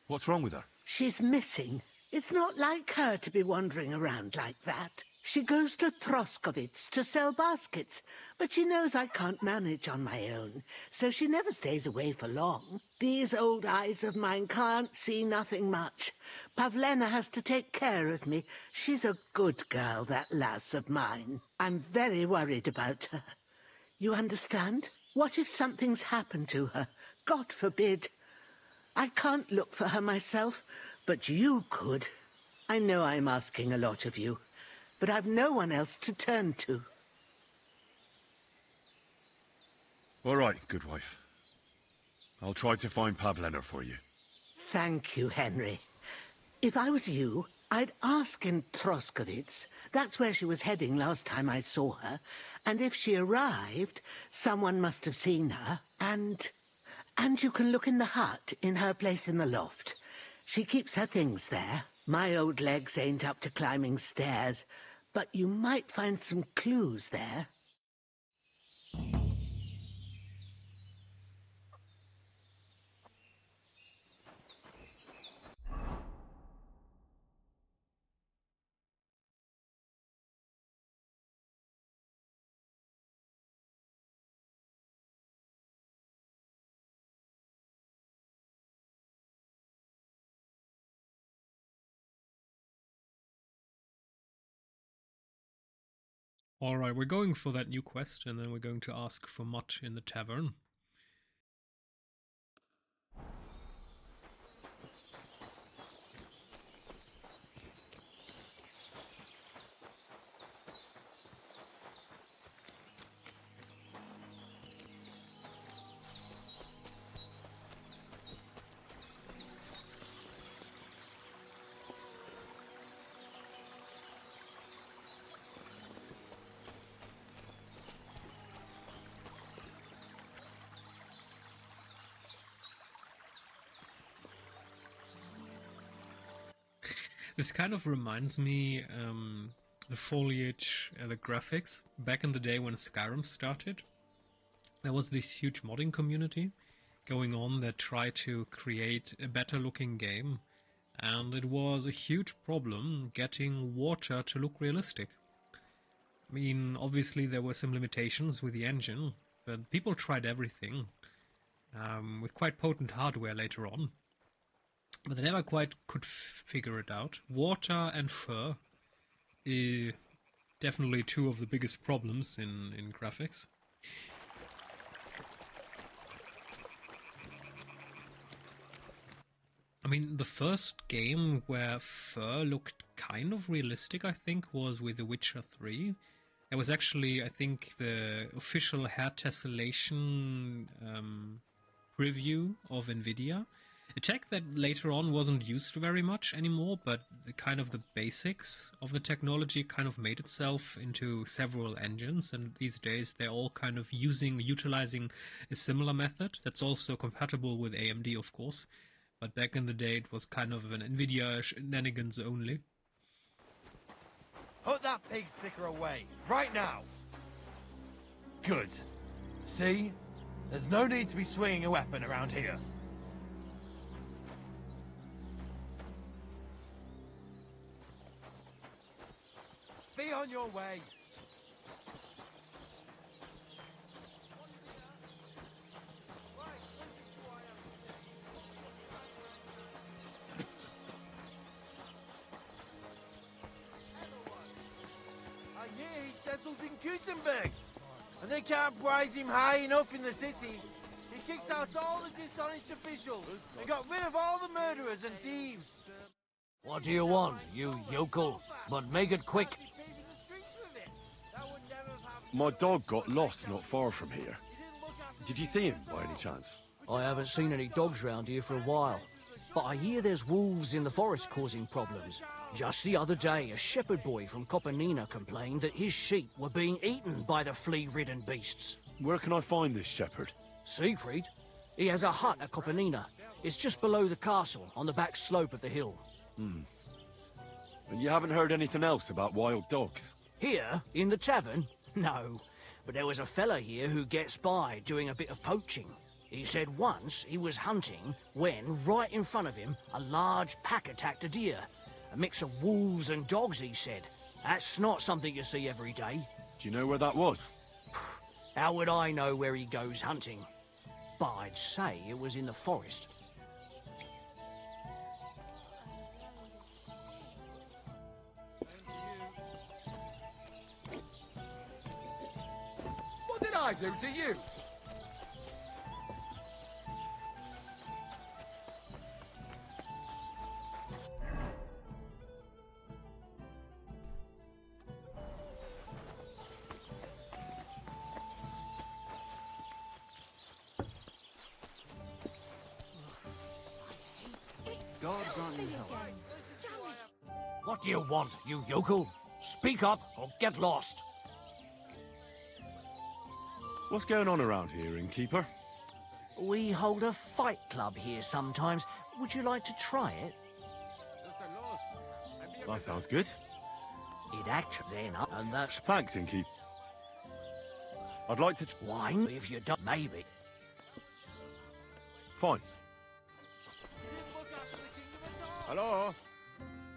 What's wrong with her? She's missing. It's not like her to be wandering around like that. She goes to Troskovitz to sell baskets, but she knows I can't manage on my own, so she never stays away for long. These old eyes of mine can't see nothing much. Pavlena has to take care of me. She's a good girl, that lass of mine. I'm very worried about her. You understand? What if something's happened to her? God forbid. I can't look for her myself, but you could. I know I'm asking a lot of you, but I've no one else to turn to. All right, good wife. I'll try to find Pavlena for you. Thank you, Henry. If I was you, I'd ask in Troskovitz. That's where she was heading last time I saw her. And if she arrived, someone must have seen her. And you can look in the hut in her place in the loft. She keeps her things there. My old legs ain't up to climbing stairs, but you might find some clues there. Alright, we're going for that new quest, and then we're going to ask for Mutt in the tavern. This kind of reminds me the foliage, the graphics. Back in the day when Skyrim started, there was this huge modding community going on that tried to create a better looking game, and it was a huge problem getting water to look realistic. I mean, obviously there were some limitations with the engine, but people tried everything, with quite potent hardware later on. But they never quite could figure it out. Water and fur are definitely two of the biggest problems in graphics. I mean, the first game where fur looked kind of realistic, I think, was with The Witcher 3. It was actually, I think, the official hair tessellation review of NVIDIA. A tech that later on wasn't used very much anymore, but the basics of the technology kind of made itself into several engines, and these days they're all kind of utilizing a similar method that's also compatible with AMD, of course. But back in the day it was kind of an NVIDIA shenanigans only. Put that pig sticker away, right now! Good. See? There's no need to be swinging a weapon around here. Be on your way. I hear he settled in Gutenberg. And they can't prize him high enough in the city. He kicked out all the dishonest officials and got rid of all the murderers and thieves. What do you want, you yokel? But make it quick. My dog got lost not far from here. Did you see him, by any chance? I haven't seen any dogs round here for a while. But I hear there's wolves in the forest causing problems. Just the other day, a shepherd boy from Copenina complained that his sheep were being eaten by the flea-ridden beasts. Where can I find this shepherd? Siegfried? He has a hut at Copenina. It's just below the castle, on the back slope of the hill. Hmm. And you haven't heard anything else about wild dogs? Here, in the tavern? No. But there was a fella here who gets by doing a bit of poaching. He said once he was hunting when, right in front of him, a large pack attacked a deer. A mix of wolves and dogs, he said. That's not something you see every day. Do you know where that was? How would I know where he goes hunting? But I'd say it was in the forest. What did I do to you? God grant you help. What do you want, you yokel? Speak up or get lost. What's going on around here, innkeeper? We hold a fight club here sometimes. Would you like to try it? That sounds good. It actually then up, and that's... Thanks, innkeeper. I'd like to... Wine, if you don't, maybe. Fine. Hello?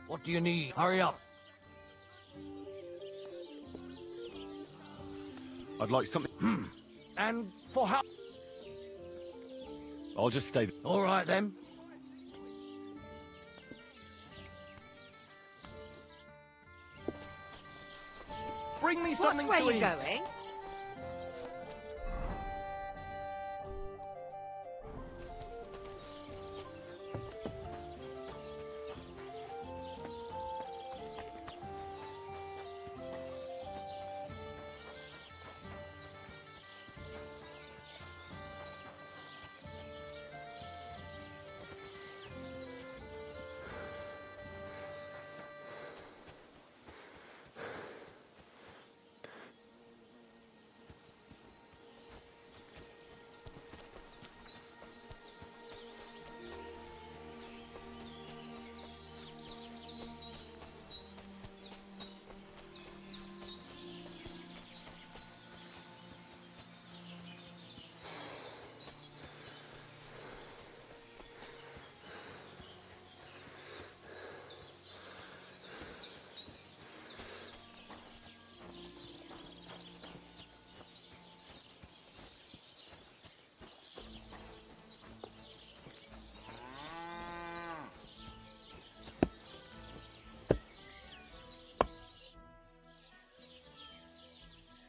What do you need? Hurry up. I'd like something... And for how... I'll just stay... All right, then. Bring me something Where to you eat. going?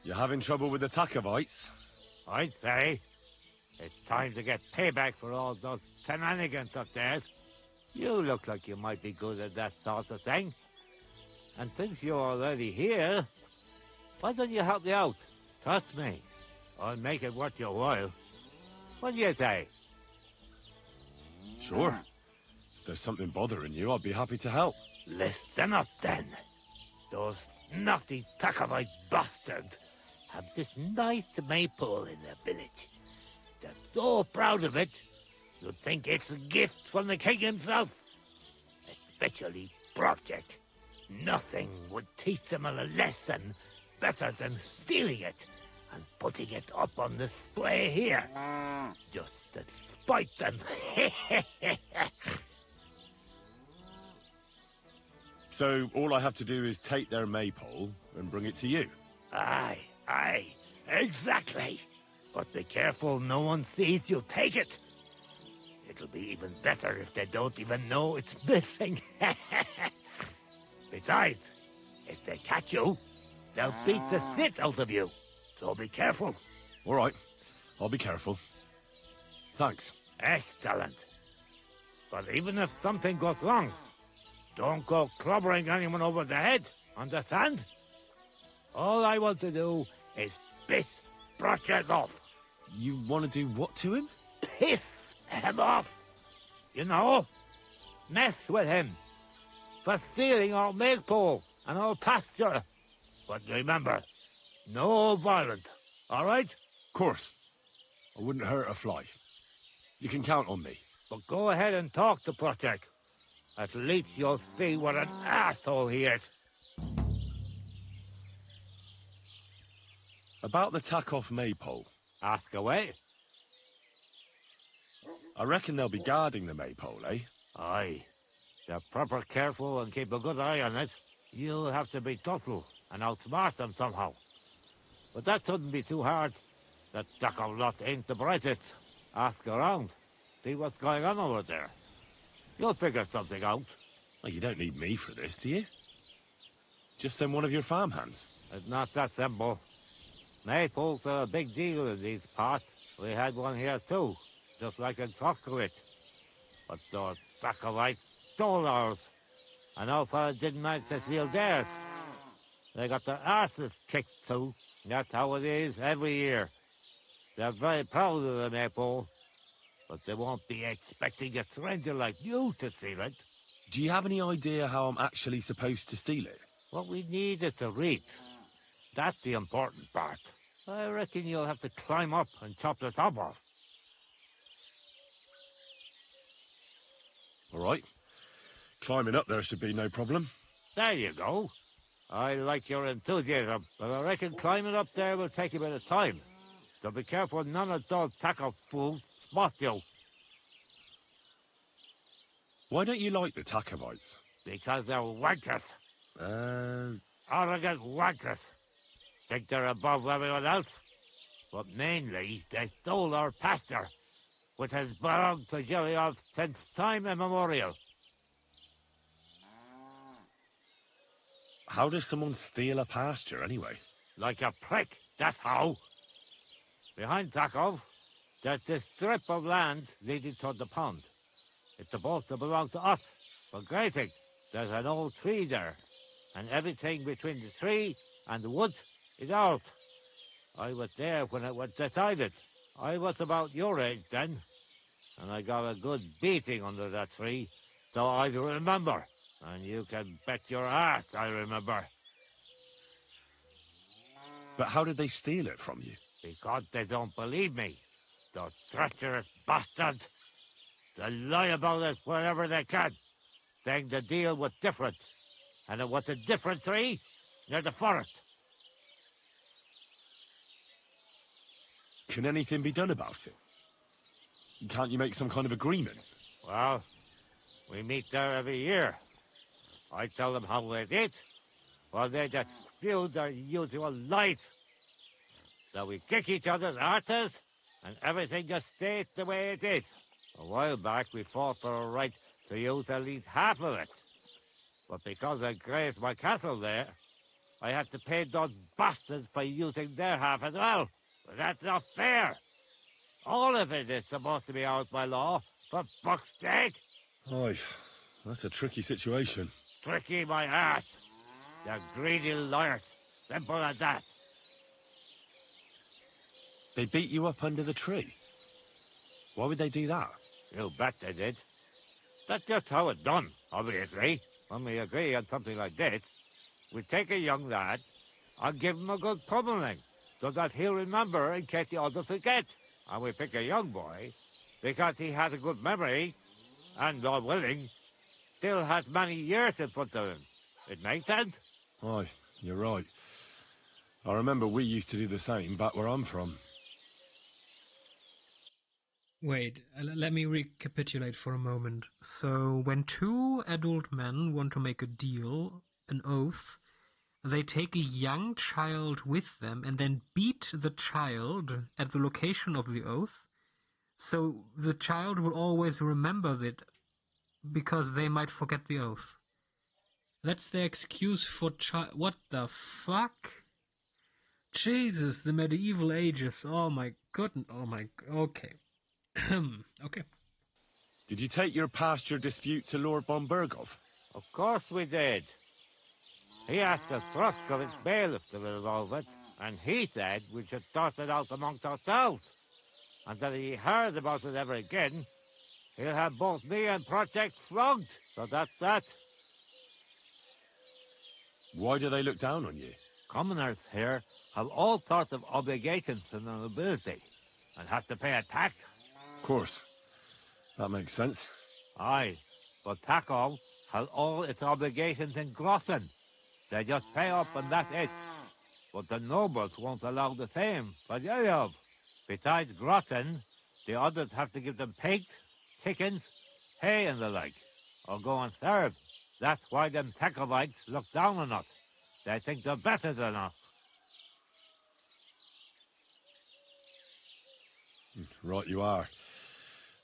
You having trouble with the Takovites? I'd say. It's time to get payback for all those shenanigans up there. You look like you might be good at that sort of thing. And since you're already here, why don't you help me out? Trust me, I'll make it worth your while. What do you say? Sure. If there's something bothering you, I'd be happy to help. Listen up, then. Those naughty Takovite bastards have this nice maypole in their village. They're so proud of it, you'd think it's a gift from the king himself. Especially Project. Nothing would teach them a lesson better than stealing it and putting it up on display here. Just to spite them. So all I have to do is take their maypole and bring it to you? Aye, exactly. But be careful no one sees you take it. It'll be even better if they don't even know it's missing. Besides, if they catch you, they'll beat the shit out of you. So be careful. All right, I'll be careful. Thanks. Excellent. But even if something goes wrong, don't go clobbering anyone over the head, understand? All I want to do is piss Brotchett off. You want to do what to him? Piss him off. You know, mess with him for stealing our maypole and our pasture. But remember, no violence, all right? Of course. I wouldn't hurt a fly. You can count on me. But go ahead and talk to Brotchett. At least you'll see what an asshole he is. About the tack-off maypole. Ask away. I reckon they'll be guarding the maypole, eh? Aye. They're proper careful and keep a good eye on it. You'll have to be subtle and outsmart them somehow. But that shouldn't be too hard. That tack-off lot ain't the brightest. Ask around. See what's going on over there. You'll figure something out. Well, you don't need me for this, do you? Just send one of your farmhands. It's not that simple. Maypoles are a big deal in these parts. We had one here too, just like in Troskovitz. But those Trackovites stole ours. And our fella didn't manage to steal theirs. They got their arses kicked too. That's how it is every year. They're very proud of the maypole, but they won't be expecting a stranger like you to steal it. Do you have any idea how I'm actually supposed to steal it? What we need is to reach. That's the important part. I reckon you'll have to climb up and chop the top off. All right. Climbing up there should be no problem. There you go. I like your enthusiasm, but I reckon climbing up there will take a bit of time. So be careful none of those tackle fools spot you. Why don't you like the Takovites? Because they're wankers. Arrogant wankers. Think they're above everyone else? But mainly, they stole our pasture, which has belonged to Giliov since time immemorial. How does someone steal a pasture, anyway? Like a prick, that's how. Behind Takov, there's this strip of land leading toward the pond. It's supposed to belong to us, for grazing. There's an old tree there, and everything between the tree and the woods is ours. I was there when it was decided. I was about your age then, and I got a good beating under that tree, so I remember. And you can bet your ass I remember. But how did they steal it from you? Because they don't believe me. Those treacherous bastards. They lie about it wherever they can, saying the deal was different. And it was a different tree near the forest. Can anything be done about it? Can't you make some kind of agreement? Well, we meet there every year. I tell them how it is, while they just spew their usual lies. So we kick each other's arses, and everything just stays the way it is. A while back, we fought for a right to use at least half of it. But because I grazed my cattle there, I had to pay those bastards for using their half as well. But that's not fair. All of it is supposed to be ours by law, for fuck's sake. Oy, that's a tricky situation. Tricky my ass. They're greedy liars. Simple as that. They beat you up under the tree? Why would they do that? You bet they did. That's just how it's done, obviously. When we agree on something like this, we take a young lad and give him a good pummeling, so that he'll remember in case the others forget. And we pick a young boy because he has a good memory and, God willing, still has many years in front of him. It makes sense? Aye, you're right. I remember we used to do the same back where I'm from. Wait, let me recapitulate for a moment. So, when two adult men want to make a deal, an oath, they take a young child with them and then beat the child at the location of the oath. So the child will always remember it because they might forget the oath. That's their excuse for What the fuck? Jesus, the medieval ages. Oh my goodness. Oh my. Okay. Okay. Did you take your pasture dispute to Lord Bombergov? Of course we did. He asked the Throskovitz bailiff to resolve it, and he said we should toss it out amongst ourselves. Until he heard about it ever again, he'll have both me and Project flogged. So that's that. Why do they look down on you? Commoners here have all sorts of obligations to the nobility, and have to pay a tax. Of course. That makes sense. Aye, but Takov has all its obligations in Grossen. They just pay up and that's it. But the nobles won't allow the same for Yeyov. Besides Grossen, the others have to give them pigs, chickens, hay and the like, or go and serve. That's why them Takovites look down on us. They think they're better than us. Right you are.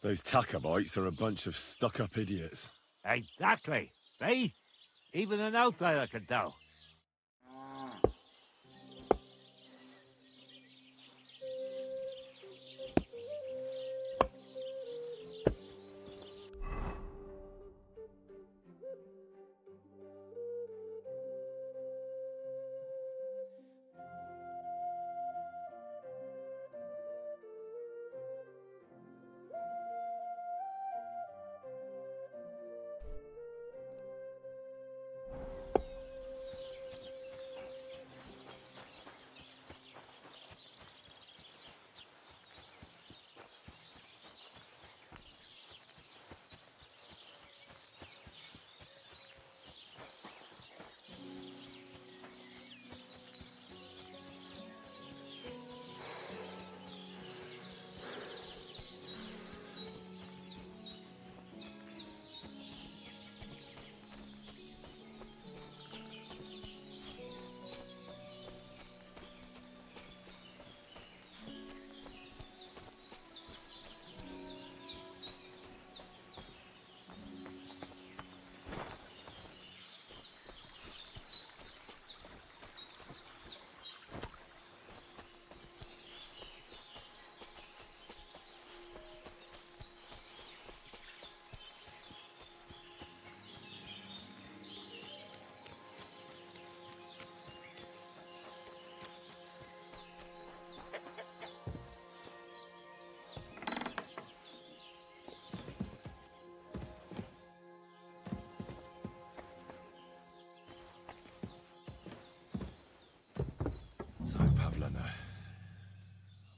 Those Takovites are a bunch of stuck-up idiots. Exactly. See? Even an outsider can tell. So, Pavlena,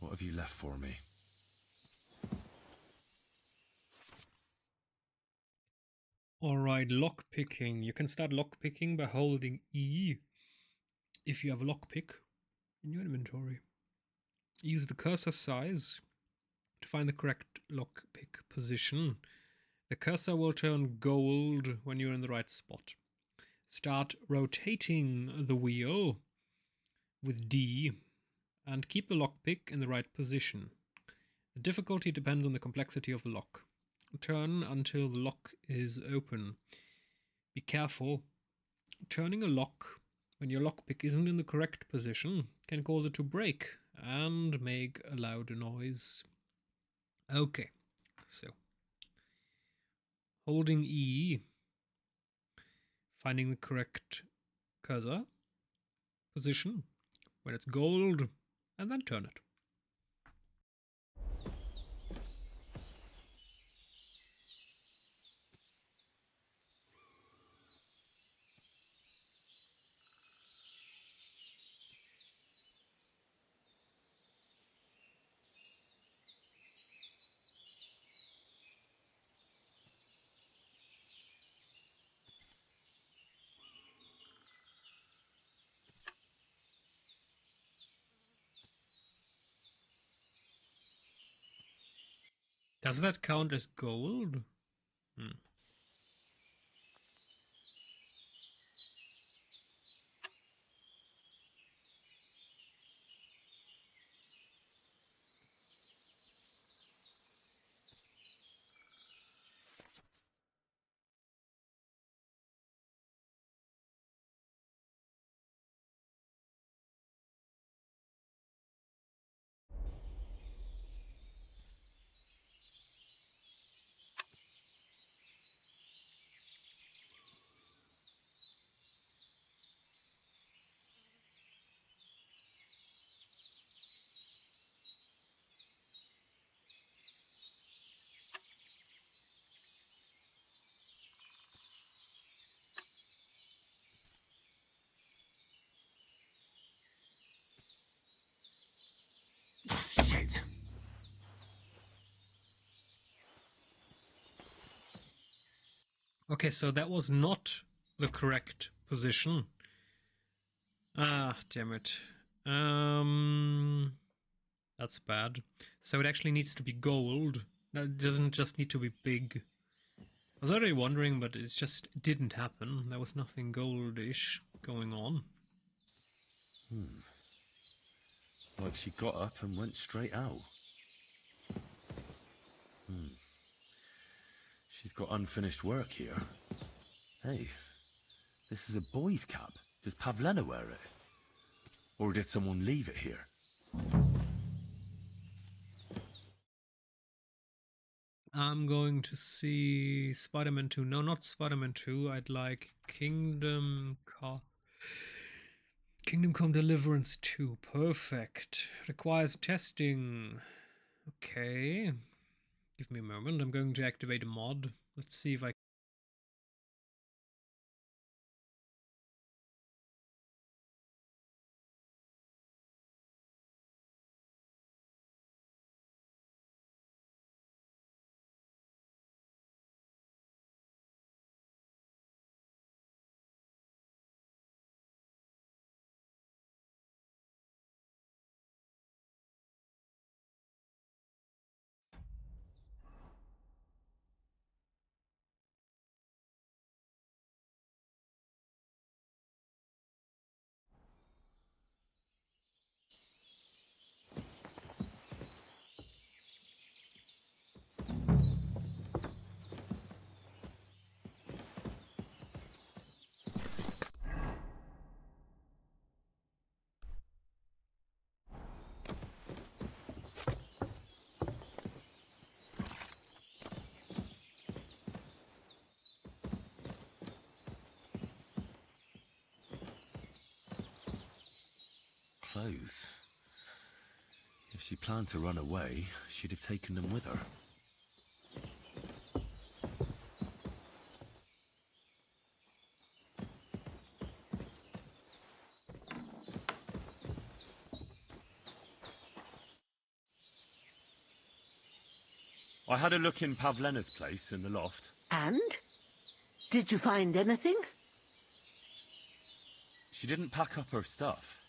what have you left for me? Alright, lockpicking. You can start lockpicking by holding E if you have a lockpick in your inventory. Use the cursor size to find the correct lockpick position. The cursor will turn gold when you're in the right spot. Start rotating the wheel with D and keep the lockpick in the right position. The difficulty depends on the complexity of the lock. Turn until the lock is open. Be careful. Turning a lock when your lockpick isn't in the correct position can cause it to break and make a loud noise. Okay, so holding E, finding the correct cursor position when it's gold, and then turn it. Does that count as gold? Hmm. Shit. Okay, so that was not the correct position. Ah, damn it. That's bad. So it actually needs to be gold. That doesn't just need to be big. I was already wondering, but it just didn't happen. There was nothing goldish going on. Like she got up and went straight out. She's got unfinished work here. Hey, this is a boy's cap. Does Pavlena wear it? Or did someone leave it here? I'm going to see Spider-Man 2. No, not Spider-Man 2. I'd like Kingdom Come Deliverance 2. Perfect. Requires testing. Okay. Give me a moment. I'm going to activate a mod. Let's see if I... Clothes. If she planned to run away, she'd have taken them with her. I had a look in Pavlena's place in the loft. And? Did you find anything? She didn't pack up her stuff.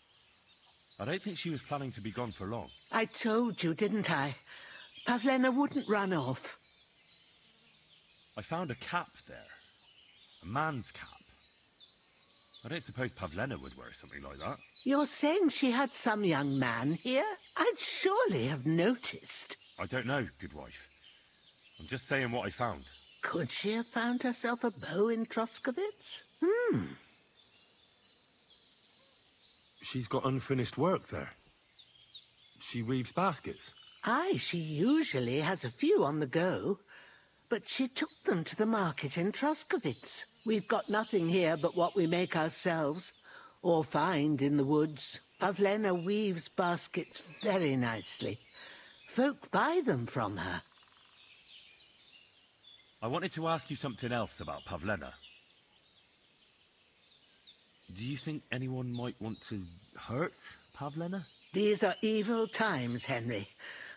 I don't think she was planning to be gone for long. I told you, didn't I? Pavlena wouldn't run off. I found a cap there. A man's cap. I don't suppose Pavlena would wear something like that. You're saying she had some young man here? I'd surely have noticed. I don't know, good wife. I'm just saying what I found. Could she have found herself a beau in Troskovitz? She's got unfinished work there. She weaves baskets. Aye, she usually has a few on the go. But she took them to the market in Troskovitz. We've got nothing here but what we make ourselves, or find in the woods. Pavlena weaves baskets very nicely. Folk buy them from her. I wanted to ask you something else about Pavlena. Do you think anyone might want to hurt Pavlena? These are evil times, Henry.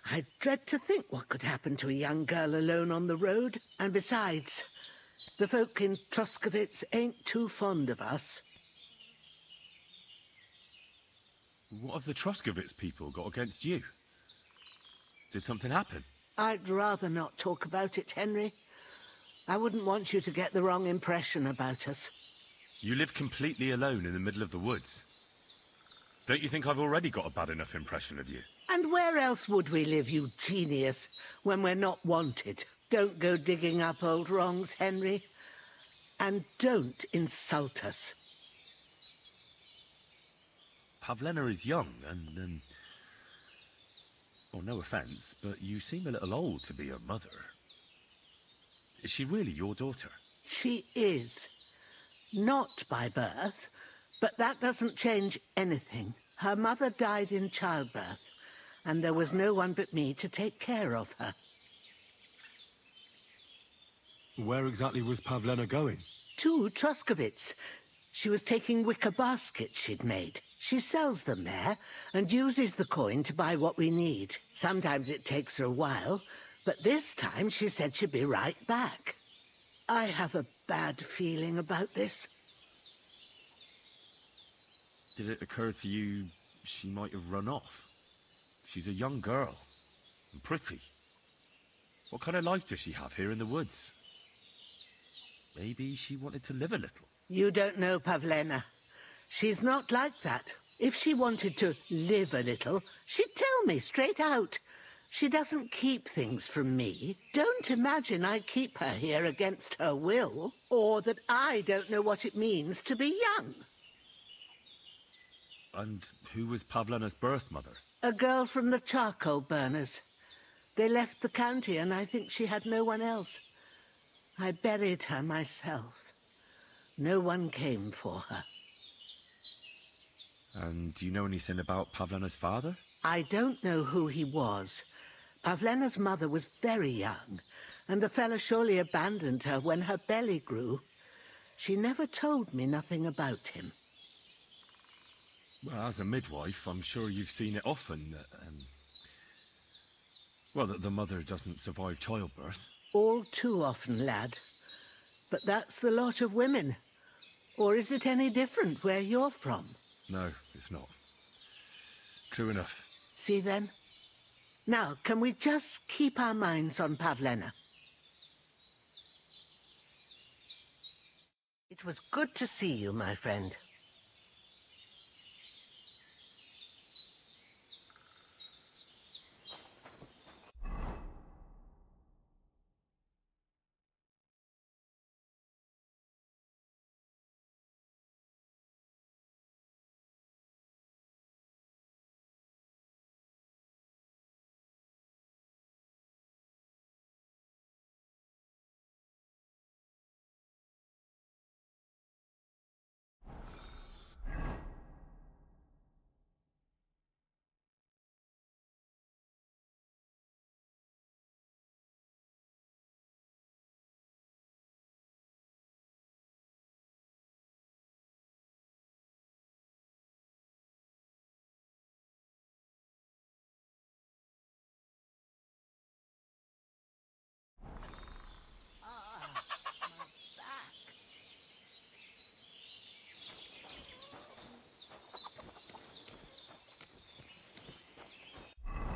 I dread to think what could happen to a young girl alone on the road. And besides, the folk in Troskovitz ain't too fond of us. What have the Troskovitz people got against you? Did something happen? I'd rather not talk about it, Henry. I wouldn't want you to get the wrong impression about us. You live completely alone in the middle of the woods. Don't you think I've already got a bad enough impression of you? And where else would we live, you genius, when we're not wanted? Don't go digging up old wrongs, Henry. And don't insult us. Pavlena is young and, well, no offence, but you seem a little old to be her mother. Is she really your daughter? She is. Not by birth, but that doesn't change anything. Her mother died in childbirth, and there was no one but me to take care of her. Where exactly was Pavlena going? To Troskovitz. She was taking wicker baskets she'd made. She sells them there, and uses the coin to buy what we need. Sometimes it takes her a while, but this time she said she'd be right back. I have a bad feeling about this. Did it occur to you she might have run off? She's a young girl, and pretty. What kind of life does she have here in the woods? Maybe she wanted to live a little. You don't know Pavlena. She's not like that. If she wanted to live a little, she'd tell me straight out. She doesn't keep things from me. Don't imagine I keep her here against her will, or that I don't know what it means to be young. And who was Pavlena's birth mother? A girl from the charcoal burners. They left the county, and I think she had no one else. I buried her myself. No one came for her. And do you know anything about Pavlena's father? I don't know who he was. Pavlena's mother was very young, and the fella surely abandoned her when her belly grew. She never told me nothing about him. Well, as a midwife, I'm sure you've seen it often that, well, that the mother doesn't survive childbirth. All too often, lad. But that's the lot of women. Or is it any different where you're from? No, it's not. True enough. See then? Now, can we just keep our minds on Pavlena? It was good to see you, my friend.